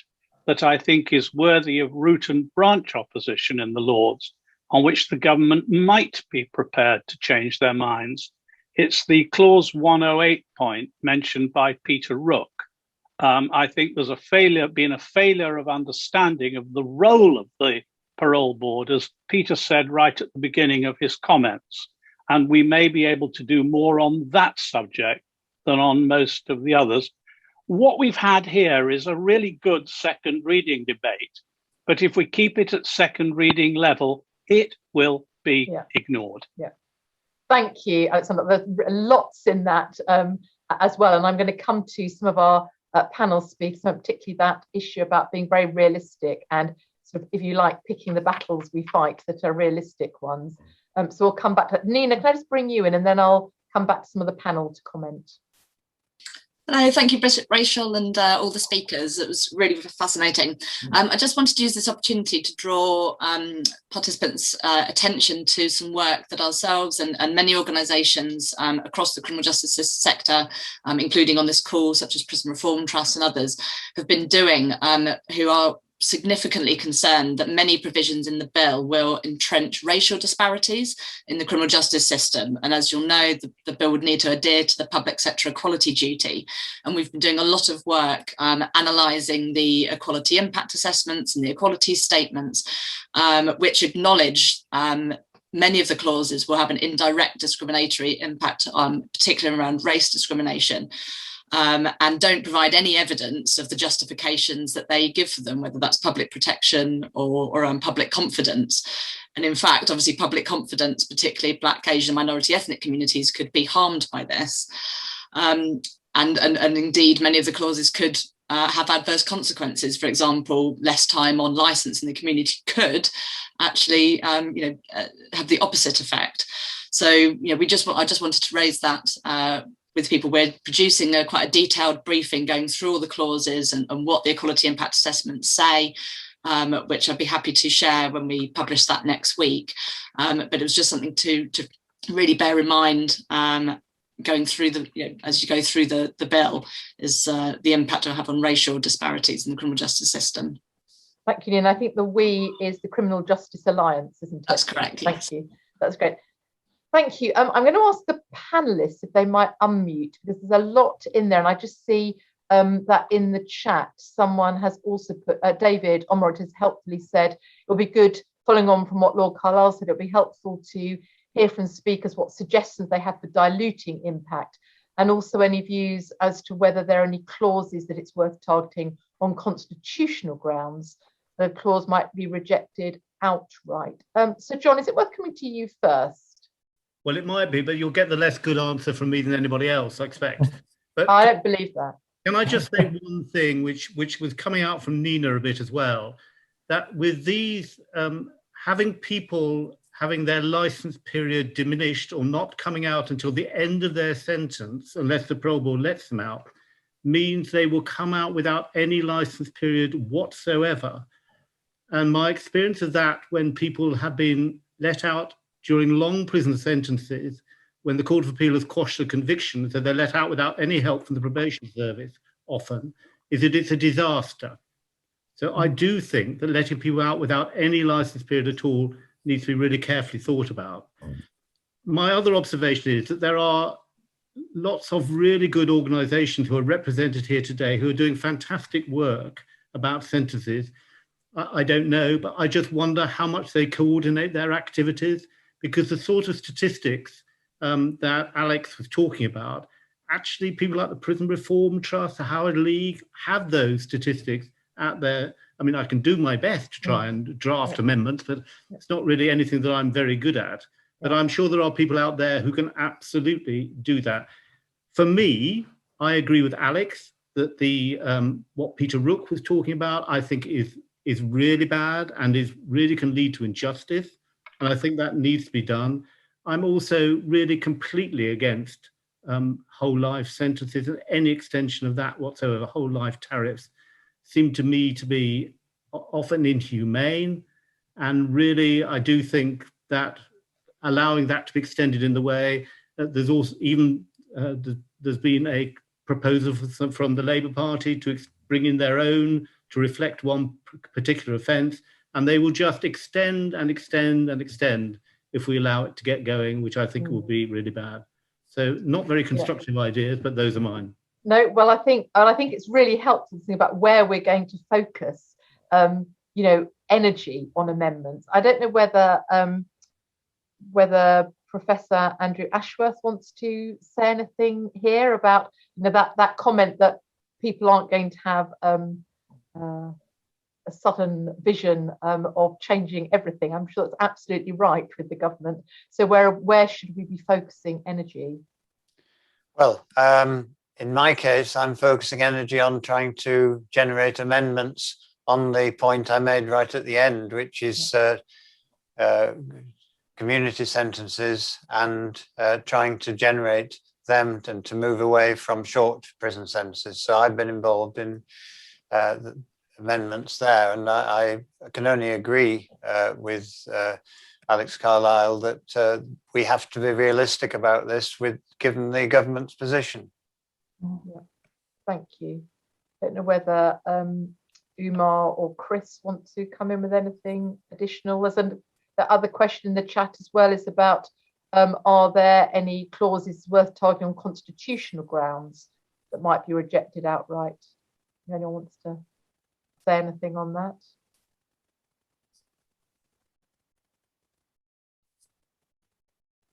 that I think is worthy of root and branch opposition in the Lords, on which the government might be prepared to change their minds, it's the clause 108 point mentioned by Peter Rook. I think there's been a failure of understanding of the role of the Parole Board, as Peter said right at the beginning of his comments, and we may be able to do more on that subject than on most of the others. What we've had here is a really good second reading debate, but if we keep it at second reading level, it will be ignored. Thank you, Alexander. There's lots in that as well, and I'm going to come to some of our panel speakers, particularly that issue about being very realistic and sort of, if you like, picking the battles we fight that are realistic ones. So we'll come back to that. Nina, can I just bring you in and then I'll come back to some of the panel to comment. Thank you, Bishop Rachel, and all the speakers. It was really fascinating. I just wanted to use this opportunity to draw participants' attention to some work that ourselves and many organisations across the criminal justice sector, including on this call, such as Prison Reform Trust and others, have been doing, who are significantly concerned that many provisions in the bill will entrench racial disparities in the criminal justice system. And as you'll know, the bill would need to adhere to the public sector equality duty. And we've been doing a lot of work analysing the equality impact assessments and the equality statements, which acknowledge many of the clauses will have an indirect discriminatory impact, particularly around race discrimination. And don't provide any evidence of the justifications that they give for them, whether that's public protection or public confidence. And in fact, obviously, public confidence, particularly Black, Asian, minority ethnic communities, could be harmed by this. And indeed, many of the clauses could have adverse consequences. For example, less time on licence in the community could actually have the opposite effect. So, you know, I just wanted to raise that with people. We're producing quite a detailed briefing going through all the clauses and what the equality impact assessments say, which I'd be happy to share when we publish that next week. But it was just something to really bear in mind going through as you go through the bill, is the impact it'll have on racial disparities in the criminal justice system. Thank you, Ian. I think the we is the Criminal Justice Alliance, isn't it? That's correct. Thank Yes. you. That's great. Thank you. I'm going to ask the panelists if they might unmute, because there's a lot in there, and I just see that in the chat someone has also put, David Omrod has helpfully said, it'll be good, following on from what Lord Carlisle said, it'll be helpful to hear from speakers what suggestions they have for diluting impact, and also any views as to whether there are any clauses that it's worth targeting on constitutional grounds. The clause might be rejected outright. So John, is it worth coming to you first? Well, it might be, but you'll get the less good answer from me than anybody else, I expect. But I don't believe that. can I just say one thing, which was coming out from Nina a bit as well, that with these, having people having their license period diminished or not coming out until the end of their sentence, unless the parole board lets them out, means they will come out without any license period whatsoever. And my experience of that, when people have been let out during long prison sentences, when the Court of Appeal has quashed the conviction, so they're let out without any help from the probation service, often, is that it's a disaster. So I do think that letting people out without any license period at all needs to be really carefully thought about. My other observation is that there are lots of really good organisations who are represented here today who are doing fantastic work about sentences. I don't know, but I just wonder how much they coordinate their activities, because the sort of statistics that Alex was talking about, actually people like the Prison Reform Trust, the Howard League, have those statistics at their, I mean, I can do my best to try and draft amendments, but it's not really anything that I'm very good at. But I'm sure there are people out there who can absolutely do that. For me, I agree with Alex that the what Peter Rook was talking about, I think is really bad and really can lead to injustice. And I think that needs to be done. I'm also really completely against whole life sentences and any extension of that whatsoever. Whole life tariffs seem to me to be often inhumane. And really, I do think that allowing that to be extended in the way, there's also even, there's been a proposal from the Labour Party to bring in their own to reflect one particular offence, and they will just extend and extend and extend if we allow it to get going, which I think will be really bad. So not very constructive ideas, but those are mine. No, well, I think it's really helpful to think about where we're going to focus, you know, energy on amendments. I don't know whether Professor Andrew Ashworth wants to say anything here about, you know, that comment that people aren't going to have a sudden vision of changing everything. I'm sure that's absolutely right with the government. So where should we be focusing energy? Well, in my case, I'm focusing energy on trying to generate amendments on the point I made right at the end, which is community sentences and trying to generate them and to move away from short prison sentences. So I've been involved in the amendments there, and I can only agree with Alex Carlisle that we have to be realistic about this, given the government's position. Yeah. Thank you. I don't know whether Umar or Chris want to come in with anything additional. There's the other question in the chat as well is about are there any clauses worth targeting on constitutional grounds that might be rejected outright? If anyone wants to say anything on that?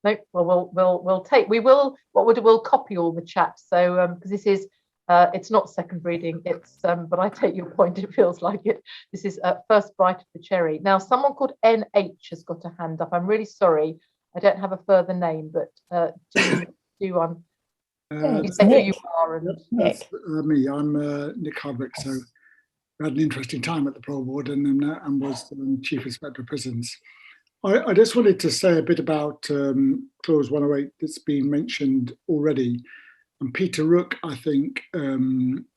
No, well, we'll copy all the chat. So because this is it's not second reading, it's but I take your point, it feels like it. This is first bite of the cherry. Now someone called NH has got a hand up. I'm really sorry, I don't have a further name, but do one. You say who you are. And that's me. I'm Nick Hardwick. So I had an interesting time at the Parole Board and was Chief Inspector of Prisons. I just wanted to say a bit about clause 108 that's been mentioned already. And Peter Rook, I think,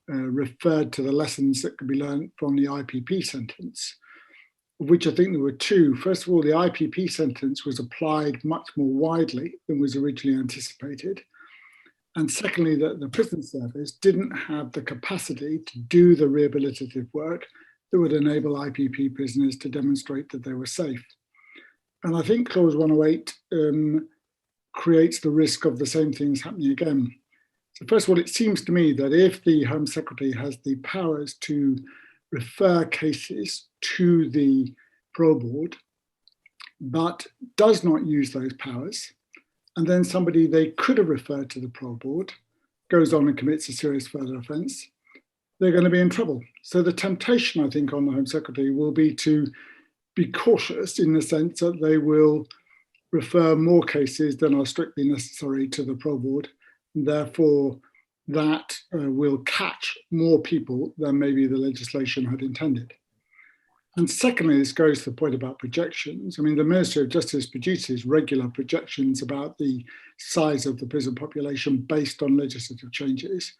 referred to the lessons that could be learned from the IPP sentence, of which I think there were two. First of all, the IPP sentence was applied much more widely than was originally anticipated. And secondly, that the prison service didn't have the capacity to do the rehabilitative work that would enable IPP prisoners to demonstrate that they were safe. And I think clause 108 creates the risk of the same things happening again. So first of all, it seems to me that if the Home Secretary has the powers to refer cases to the Parole Board, but does not use those powers, and then somebody they could have referred to the Parole Board goes on and commits a serious further offence, they're going to be in trouble. So the temptation, I think, on the Home Secretary will be to be cautious in the sense that they will refer more cases than are strictly necessary to the Parole Board. And therefore, that will catch more people than maybe the legislation had intended. And secondly, this goes to the point about projections. I mean, the Ministry of Justice produces regular projections about the size of the prison population based on legislative changes.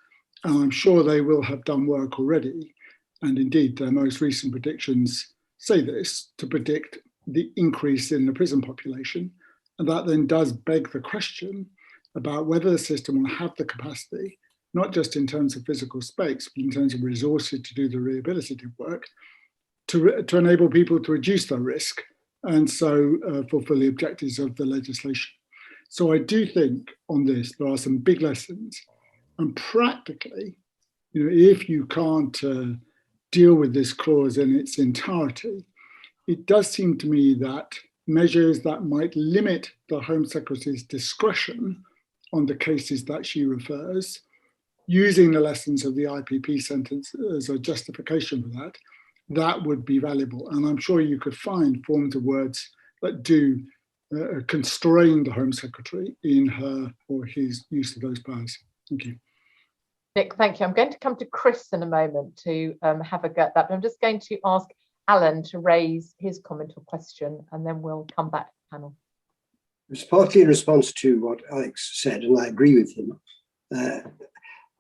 And I'm sure they will have done work already. And indeed, their most recent predictions say this, to predict the increase in the prison population. And that then does beg the question about whether the system will have the capacity, not just in terms of physical space, but in terms of resources to do the rehabilitative work, to enable people to reduce their risk and so fulfill the objectives of the legislation. So I do think on this, there are some big lessons. And practically, if you can't deal with this clause in its entirety, it does seem to me that measures that might limit the Home Secretary's discretion on the cases that she refers, using the lessons of the IPP sentence as a justification for that, that would be valuable. And I'm sure you could find forms of words that do constrain the Home Secretary in her or his use of those powers. Thank you. Nick, thank you. I'm going to come to Chris in a moment to have a go at that. But I'm just going to ask Alan to raise his comment or question, and then we'll come back to the panel. It's partly in response to what Alex said, and I agree with him.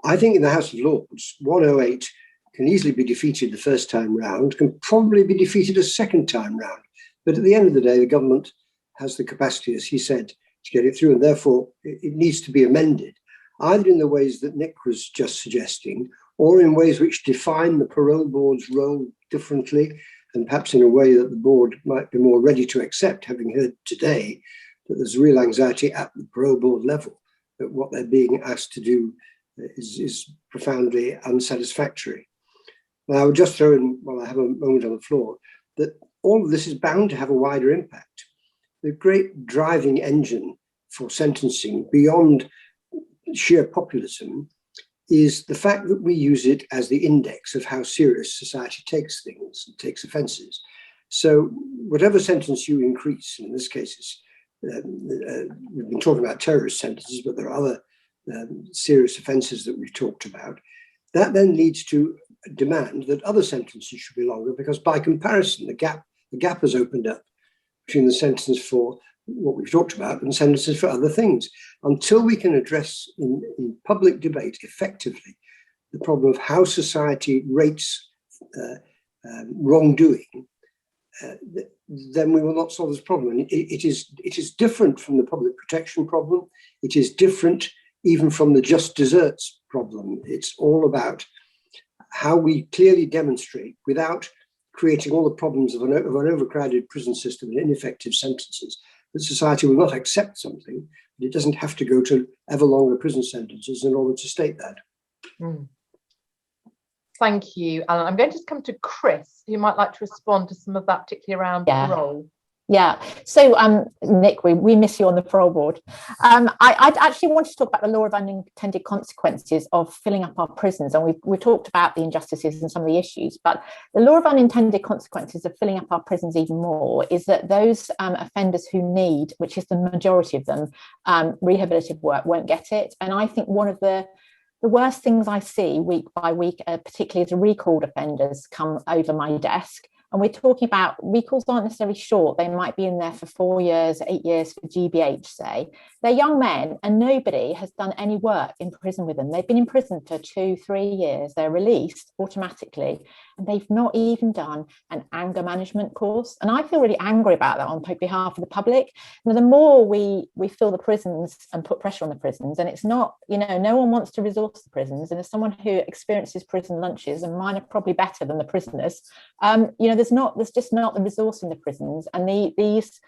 I think in the House of Lords, 108 can easily be defeated the first time round, can probably be defeated a second time round. But at the end of the day, the government has the capacity, as he said, to get it through, and therefore it needs to be amended, either in the ways that Nick was just suggesting, or in ways which define the Parole Board's role differently, and perhaps in a way that the board might be more ready to accept, having heard today that there's real anxiety at the Parole Board level, that what they're being asked to do is profoundly unsatisfactory. Now, I would just throw in, while I have a moment on the floor, that all of this is bound to have a wider impact. The great driving engine for sentencing beyond sheer populism is the fact that we use it as the index of how serious society takes things, takes offences. So whatever sentence you increase, in this case, we've been talking about terrorist sentences, but there are other serious offences that we've talked about. That then leads to a demand that other sentences should be longer, because by comparison, the gap has opened up between the sentence for what we've talked about and sentences for other things. Until we can address in public debate effectively the problem of how society rates wrongdoing, then we will not solve this problem. And it is different from the public protection problem. It is different even from the just desserts problem. It's all about how we clearly demonstrate, without creating all the problems of an overcrowded prison system and ineffective sentences, that society will not accept something, but it doesn't have to go to ever longer prison sentences in order to state that. Mm. Thank you, Alan. I'm going to just come to Chris, who might like to respond to some of that, particularly around parole. Yeah. So, Nick, we miss you on the Parole Board. I'd actually wanted to talk about the law of unintended consequences of filling up our prisons. And we've talked about the injustices and some of the issues, but the law of unintended consequences of filling up our prisons even more is that those offenders who need, which is the majority of them, rehabilitative work won't get it. And I think one of the worst things I see week by week, particularly as recalled offenders come over my desk, And we're talking about recalls aren't necessarily short. They might be in there for 4 years, 8 years for GBH, say. They're young men and nobody has done any work in prison with them. They've been in prison for 2, 3 years. They're released automatically. And they've not even done an anger management course. And I feel really angry about that on behalf of the public. And the more we fill the prisons and put pressure on the prisons, and it's not, no one wants to resource the prisons. And as someone who experiences prison lunches, and mine are probably better than the prisoners, there's just not the resource in the prisons, and these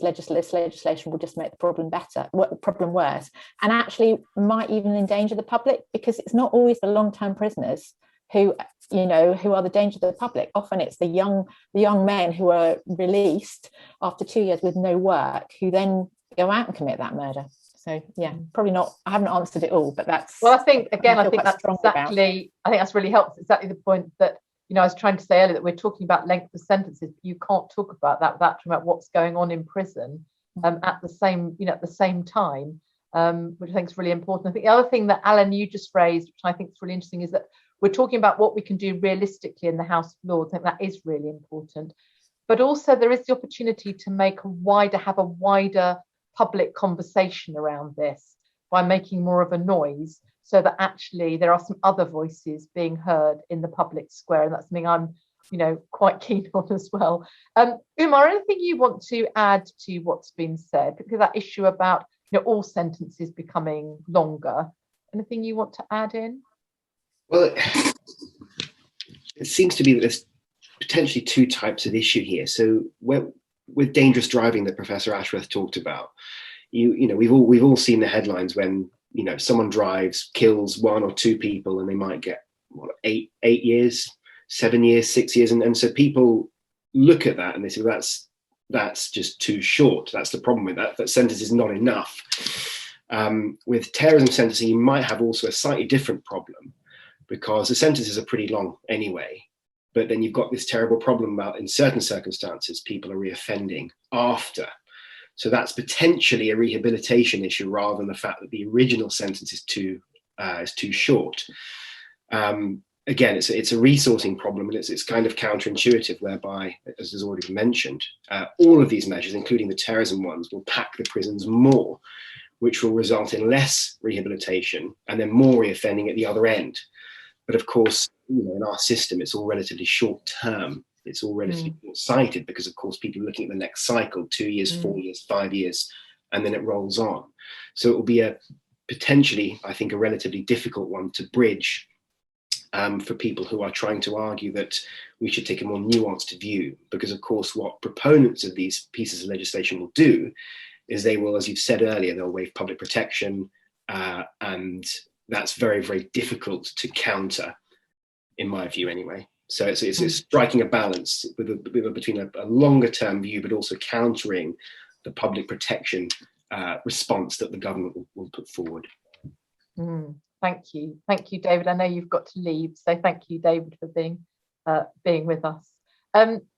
legislation will just make the problem worse, and actually might even endanger the public, because it's not always the long-term prisoners who are the danger to the public. Often it's the young men who are released after 2 years with no work, who then go out and commit that murder. So yeah, probably not. I haven't answered it all, but that's. Well, I think that's really helpful. Exactly the point that I was trying to say earlier, that we're talking about length of sentences, but you can't talk about that without talking about what's going on in prison at the same time, which I think is really important. I think the other thing that Alan, you just raised, which I think is really interesting, is that we're talking about what we can do realistically in the House of Lords. I think that is really important. But also there is the opportunity to have a wider public conversation around this by making more of a noise, so that actually there are some other voices being heard in the public square. And that's something I'm, quite keen on as well. Umar, anything you want to add to what's been said? Because that issue about, all sentences becoming longer, anything you want to add in? Well, it seems to be that there's potentially two types of issue here. So with dangerous driving that Professor Ashworth talked about, we've all seen the headlines when someone drives, kills 1 or 2 people, and they might get 8 years, 7 years, 6 years, and so people look at that and they say, well, that's just too short. That's the problem with that. That sentence is not enough. With terrorism sentencing, you might have also a slightly different problem, because the sentences are pretty long anyway. But then you've got this terrible problem about, in certain circumstances, people are reoffending after. So that's potentially a rehabilitation issue, rather than the fact that the original sentence is too short. Again, it's a resourcing problem, and it's kind of counterintuitive, whereby, as has already been mentioned, all of these measures, including the terrorism ones, will pack the prisons more, which will result in less rehabilitation and then more reoffending at the other end. But of course, in our system, it's all relatively short term. It's all relatively short-sighted, because of course people are looking at the next cycle, 2 years, 4 years, 5 years, and then it rolls on. So it will be potentially, I think, a relatively difficult one to bridge for people who are trying to argue that we should take a more nuanced view, because of course what proponents of these pieces of legislation will do is they will, as you've said earlier, they'll waive public protection, and that's very, very difficult to counter, in my view anyway. So it's striking a balance between a longer term view, but also countering the public protection response that the government will put forward. Thank you, David. I know you've got to leave, so thank you, David, for being with us.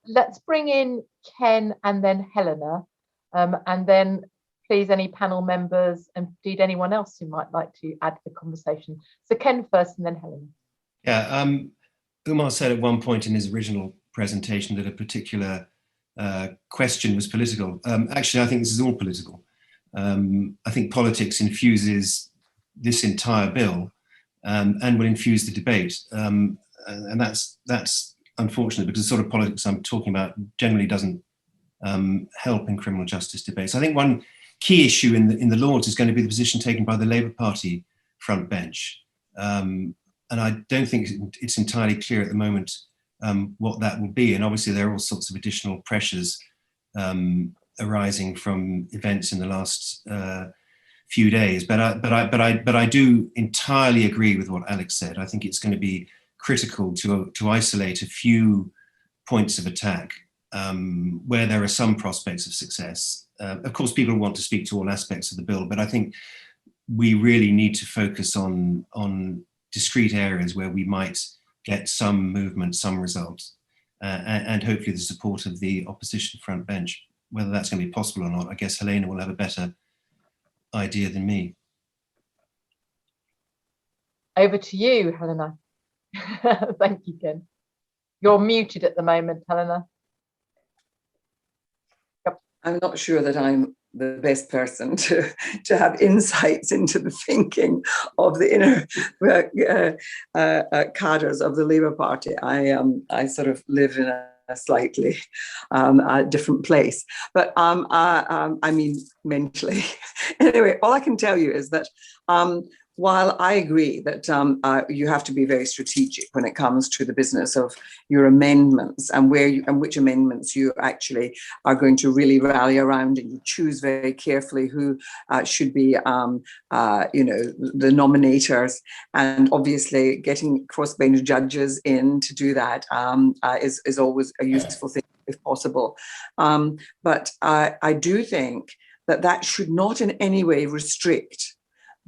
Let's bring in Ken and then Helena, and then please any panel members and indeed anyone else who might like to add to the conversation. So Ken first and then Helena. Yeah. Umar said at one point in his original presentation that a particular question was political. Actually, I think this is all political. I think politics infuses this entire bill and will infuse the debate. And that's unfortunate, because the sort of politics I'm talking about generally doesn't help in criminal justice debates. I think one key issue in the Lords is going to be the position taken by the Labour Party front bench. And I don't think it's entirely clear at the moment what that will be. And obviously there are all sorts of additional pressures arising from events in the last few days. But I do entirely agree with what Alex said. I think it's going to be critical to isolate a few points of attack where there are some prospects of success. Of course, people want to speak to all aspects of the bill, but I think we really need to focus on discrete areas where we might get some movement, some results, and hopefully the support of the opposition front bench. Whether that's going to be possible or not, I guess Helena will have a better idea than me. Over to you, Helena. Thank you, Ken. You're muted at the moment, Helena. Yep. I'm not sure that I'm the best person to have insights into the thinking of the inner cadres of the Labour Party. I sort of live in a slightly different place, but I mean mentally. Anyway, all I can tell you is that while I agree that you have to be very strategic when it comes to the business of your amendments and which amendments you actually are going to really rally around, and you choose very carefully who should be, the nominators, and obviously getting crossbench judges in to do that is always a useful thing if possible. But I do think that should not in any way restrict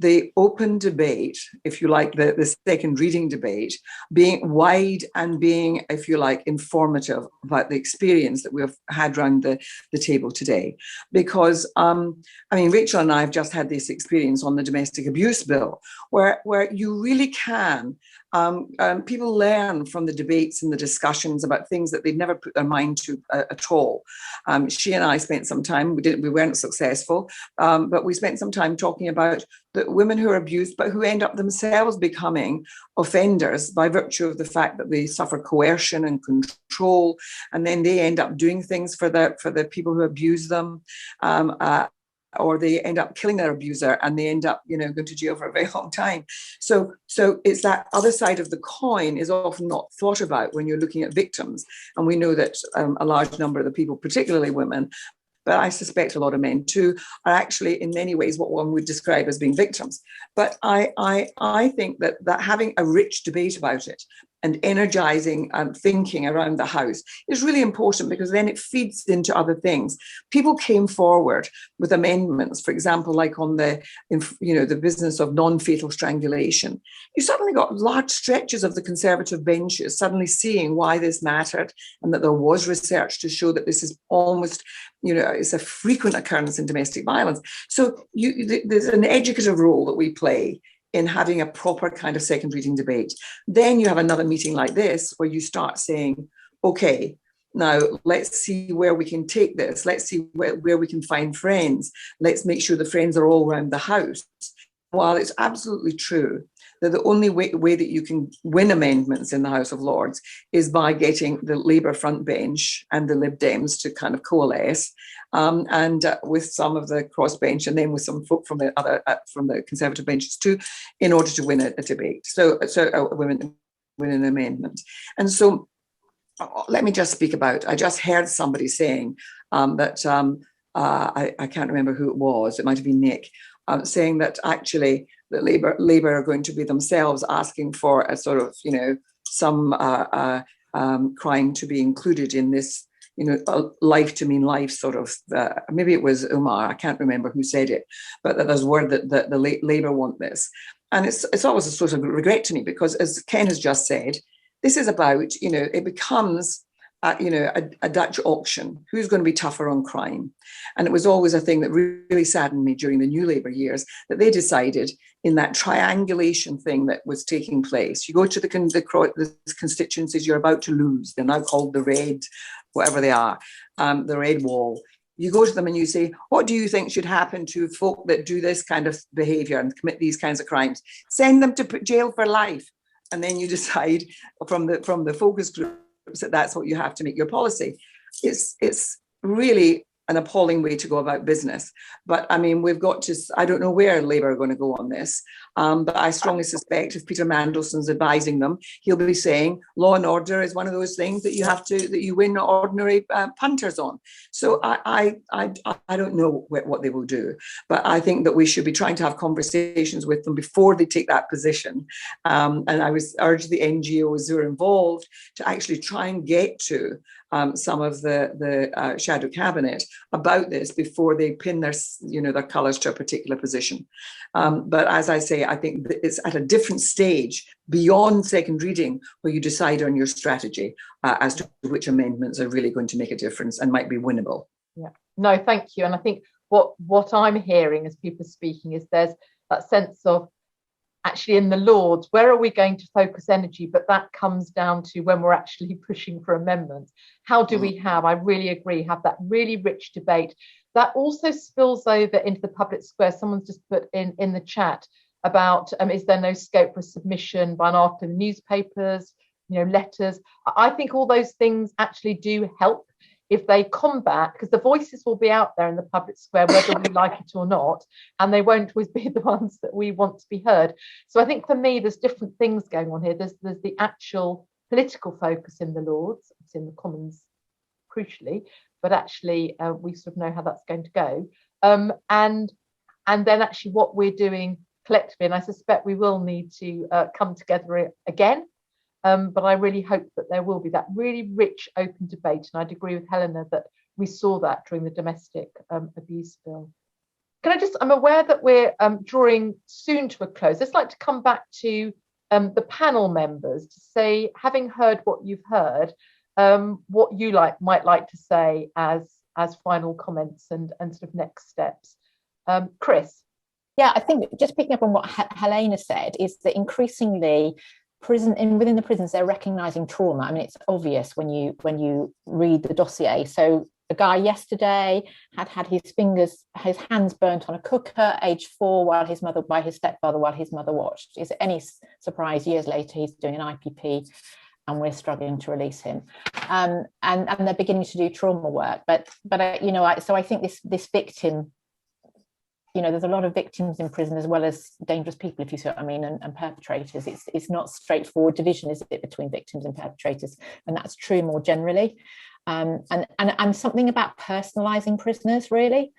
the open debate, if you like, the second reading debate, being wide and being, if you like, informative about the experience that we've had around the table today. Because, Rachel and I have just had this experience on the domestic abuse bill, where you really can, people learn from the debates and the discussions about things that they'd never put their mind to at all. She and I spent some time, we weren't successful, but we spent some time talking about the women who are abused, but who end up themselves becoming offenders by virtue of the fact that they suffer coercion and control, and then they end up doing things for the people who abuse them, or they end up killing their abuser, and they end up, going to jail for a very long time. So it's that other side of the coin is often not thought about when you're looking at victims, and we know that a large number of the people, particularly women, but I suspect a lot of men too, are actually in many ways what one would describe as being victims. But I think that having a rich debate about it and energizing thinking around the House is really important, because then it feeds into other things. People came forward with amendments, for example, like on the business of non-fatal strangulation. You suddenly got large stretches of the Conservative benches suddenly seeing why this mattered, and that there was research to show that this is almost, it's a frequent occurrence in domestic violence. So there's an educative role that we play in having a proper kind of second reading debate. Then you have another meeting like this where you start saying, okay, now let's see where we can take this. Let's see where we can find friends. Let's make sure the friends are all around the House. While it's absolutely true that the only way that you can win amendments in the House of Lords is by getting the Labour front bench and the Lib Dems to kind of coalesce, and with some of the crossbench, and then with some folk from the Conservative benches too, in order to win a debate. So win an amendment. And so let me just speak about, I just heard somebody saying that, I can't remember who it was, it might have been Nick, saying that actually that Labour are going to be themselves asking for a sort of, some crime to be included in this, life to mean life sort of, maybe it was Umar, I can't remember who said it, but that there's word that the Labour want this. And it's always a sort of regret to me, because as Ken has just said, this is about, it becomes a Dutch auction. Who's going to be tougher on crime? And it was always a thing that really saddened me during the New Labour years, that they decided in that triangulation thing that was taking place. You go to the constituencies you're about to lose. They're now called the red, whatever they are, the red wall. You go to them and you say, what do you think should happen to folk that do this kind of behaviour and commit these kinds of crimes? Send them to jail for life. And then you decide from the focus group that that's what you have to make your policy. It's really an appalling way to go about business. But I mean, we've got to, I don't know where Labour are going to go on this, but I strongly suspect if Peter Mandelson's advising them, he'll be saying law and order is one of those things that you win ordinary punters on. So I don't know what they will do, but I think that we should be trying to have conversations with them before they take that position. And I was urged the NGOs who are involved to actually try and get to some of the shadow cabinet about this before they pin their colours to a particular position. But as I say, I think it's at a different stage beyond second reading where you decide on your strategy as to which amendments are really going to make a difference and might be winnable. Yeah, no, thank you. And I think what I'm hearing as people speaking is there's that sense of actually in the Lords, where are we going to focus energy? But that comes down to when we're actually pushing for amendments. How do we have, I really agree, have that really rich debate that also spills over into the public square? Someone's just put in the chat about, is there no scope for submission by an article in the newspapers, letters? I think all those things actually do help if they combat, because the voices will be out there in the public square, whether we like it or not, and they won't always be the ones that we want to be heard. So I think for me, there's different things going on here. There's the actual political focus in the Lords, it's in the Commons, crucially, but actually we sort of know how that's going to go. And then actually what we're doing collectively, and I suspect we will need to come together again. But I really hope that there will be that really rich, open debate. And I'd agree with Helena that we saw that during the domestic abuse bill. I'm aware that we're drawing soon to a close. I'd like to come back to the panel members to say, having heard what you've heard, what you might like to say as final comments and sort of next steps. Chris. Yeah, I think just picking up on what Helena said is that increasingly within the prisons, they're recognising trauma. I mean, it's obvious when you read the dossier. So a guy yesterday had his hands burnt on a cooker, age 4, by his stepfather while his mother watched. Is it any surprise years later he's doing an IPP and we're struggling to release him? And they're beginning to do trauma work. But so I think this victim, there's a lot of victims in prison as well as dangerous people, if you see what I mean, and perpetrators. It's not straightforward division, is it, between victims and perpetrators? And that's true more generally. And something about personalising prisoners, really,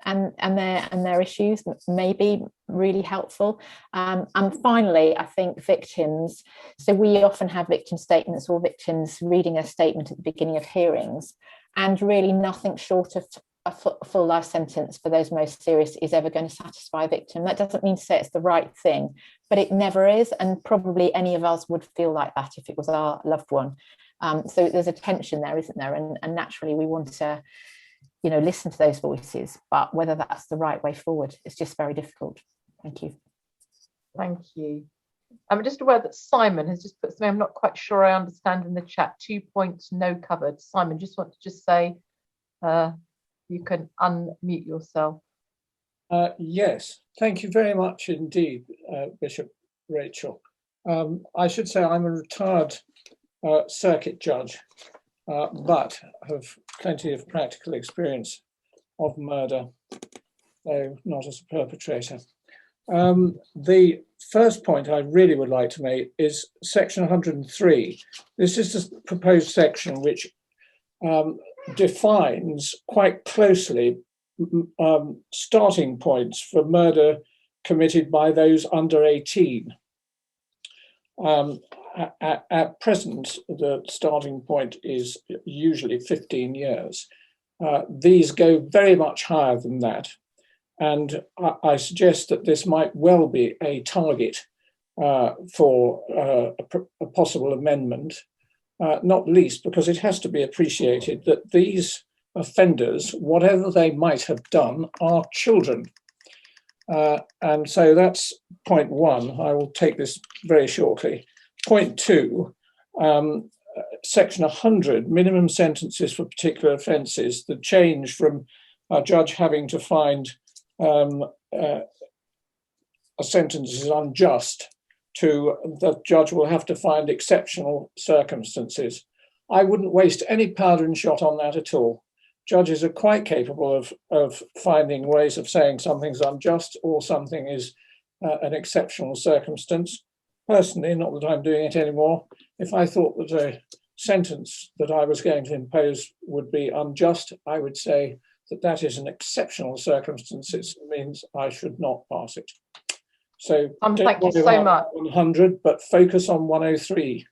and their issues may be really helpful. And finally, I think victims. So we often have victim statements or victims reading a statement at the beginning of hearings, and really nothing short of a full life sentence for those most serious is ever going to satisfy a victim. That doesn't mean to say it's the right thing, but it never is, and probably any of us would feel like that if it was our loved one. So there's a tension there, isn't there? And naturally we want to listen to those voices, but whether that's the right way forward is just very difficult. Thank you. Thank you. I'm just aware that Simon has just put something I'm not quite sure I understand in the chat. 2 points no covered. Simon, just want to say you can unmute yourself. Yes, thank you very much indeed, Bishop Rachel. I should say I'm a retired circuit judge, but have plenty of practical experience of murder, though not as a perpetrator. The first point I really would like to make is section 103. This is the proposed section which defines quite closely starting points for murder committed by those under 18. At present, the starting point is usually 15 years. These go very much higher than that. And I suggest that this might well be a target for a possible amendment, not least because it has to be appreciated that these offenders, whatever they might have done, are children. And so that's point one. I will take this very shortly. Point two, section 100, minimum sentences for particular offences, the change from a judge having to find a sentence is unjust to the judge will have to find exceptional circumstances. I wouldn't waste any powder and shot on that at all. Judges are quite capable of finding ways of saying something's unjust or something is an exceptional circumstance. Personally, not that I'm doing it anymore, if I thought that a sentence that I was going to impose would be unjust, I would say that that is an exceptional circumstance. It means I should not pass it. So thank you so much. 100, but focus on 103,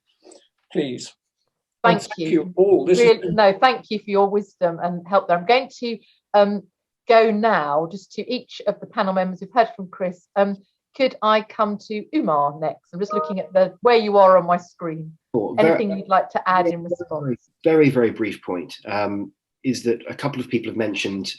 please. Thank you all. Thank you for your wisdom and help there. I'm going to go now just to each of the panel members. We've heard from Chris. Could I come to Umar next? I'm just looking at where you are on my screen. Anything you'd like to add in response? Very, very brief point is that a couple of people have mentioned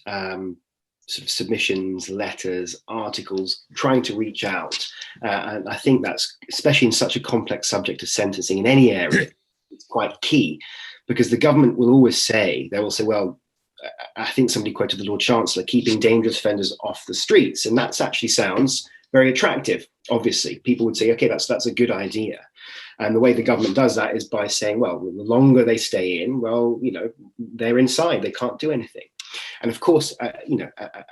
sort of submissions, letters, articles, trying to reach out. And I think that's, especially in such a complex subject of sentencing in any area, it's quite key, because the government will always say, they will say, well, I think somebody quoted the Lord Chancellor, keeping dangerous offenders off the streets. And that actually sounds very attractive. Obviously, people would say, okay, that's a good idea. And the way the government does that is by saying, well, the longer they stay in, well, you know, they're inside, they can't do anything. And of course,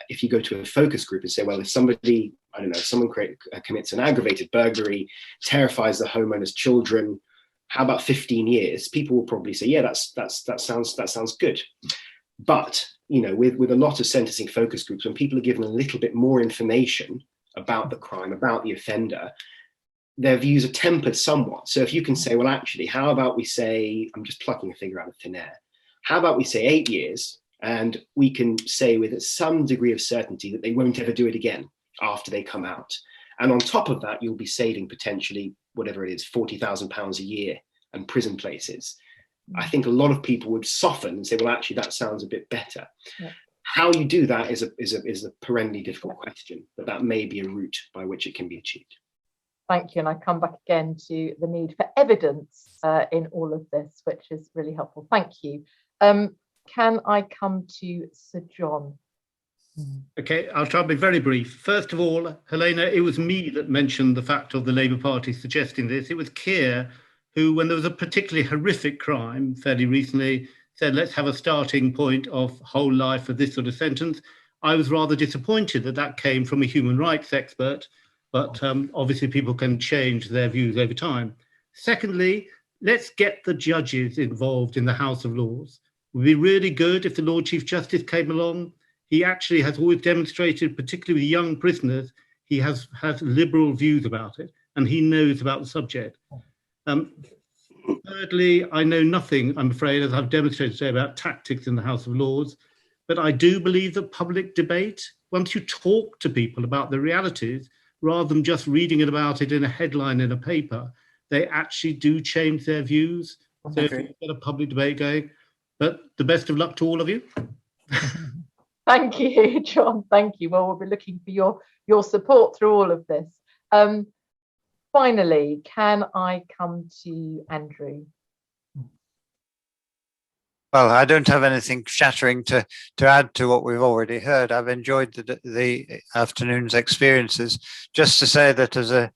if you go to a focus group and say, well, if somebody, I don't know, if someone commits an aggravated burglary, terrifies the homeowner's children, how about 15 years? People will probably say, yeah, that sounds good. But, you know, with a lot of sentencing focus groups, when people are given a little bit more information about the crime, about the offender, their views are tempered somewhat. So if you can say, well, actually, how about we say, I'm just plucking a figure out of thin air, how about we say 8 years, and we can say with some degree of certainty that they won't ever do it again after they come out. And on top of that, you'll be saving potentially, whatever it is, £40,000 a year and prison places. I think a lot of people would soften and say, well, actually, that sounds a bit better. Yeah. How you do that is a perennially difficult question, but that may be a route by which it can be achieved. Thank you. And I come back again to the need for evidence in all of this, which is really helpful. Thank you. Can I come to Sir John? Okay, I'll try to be very brief. First of all, Helena, it was me that mentioned the fact of the Labour Party suggesting this. It was Keir who, when there was a particularly horrific crime fairly recently, said, let's have a starting point of whole life for this sort of sentence. I was rather disappointed that that came from a human rights expert, but obviously people can change their views over time. Secondly, let's get the judges involved in the House of Lords. It would be really good if the Lord Chief Justice came along. He actually has always demonstrated, particularly with young prisoners, he has liberal views about it, and he knows about the subject. Thirdly, I know nothing, I'm afraid, as I've demonstrated today, about tactics in the House of Lords, but I do believe that public debate, once you talk to people about the realities, rather than just reading about it in a headline in a paper, they actually do change their views. So if you get a public debate going, but the best of luck to all of you. Thank you, John. Thank you. Well, we'll be looking for your support through all of this. Finally, can I come to Andrew? Well, I don't have anything shattering to add to what we've already heard. I've enjoyed the afternoon's experiences. Just to say that as an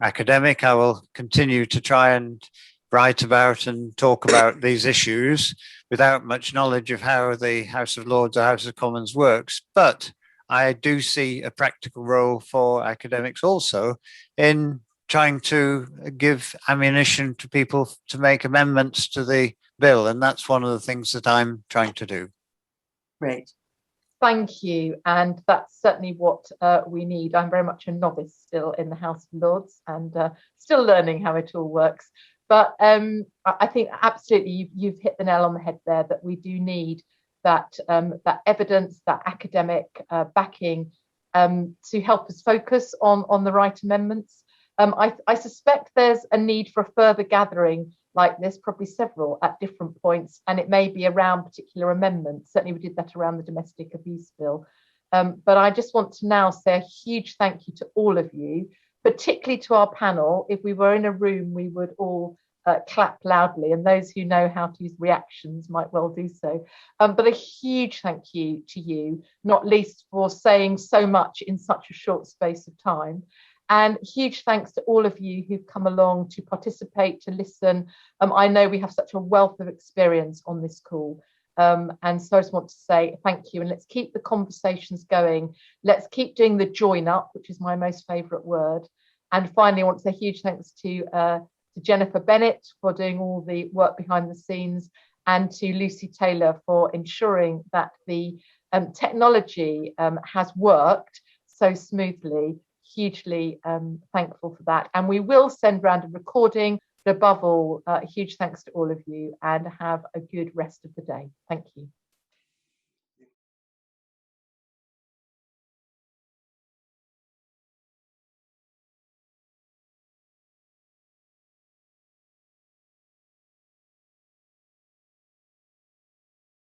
academic, I will continue to try and write about and talk about these issues without much knowledge of how the House of Lords or House of Commons works. But I do see a practical role for academics also in trying to give ammunition to people to make amendments to the bill. And that's one of the things that I'm trying to do. Great. Thank you. And that's certainly what we need. I'm very much a novice still in the House of Lords and still learning how it all works. But I think absolutely you've hit the nail on the head there, that we do need that evidence, that academic backing to help us focus on the right amendments. I suspect there's a need for a further gathering like this, probably several at different points, and it may be around particular amendments. Certainly we did that around the domestic abuse bill. But I just want to now say a huge thank you to all of you, particularly to our panel. If we were in a room, we would all clap loudly, and those who know how to use reactions might well do so. But a huge thank you to you, not least for saying so much in such a short space of time. And huge thanks to all of you who've come along to participate, to listen. I know we have such a wealth of experience on this call. And so I just want to say thank you, and let's keep the conversations going. Let's keep doing the join up, which is my most favourite word. And finally, I want to say huge thanks to Jennifer Bennett for doing all the work behind the scenes, and to Lucy Taylor for ensuring that the technology has worked so smoothly. Hugely thankful for that. And we will send round a recording, but above all, huge thanks to all of you, and have a good rest of the day. Thank you.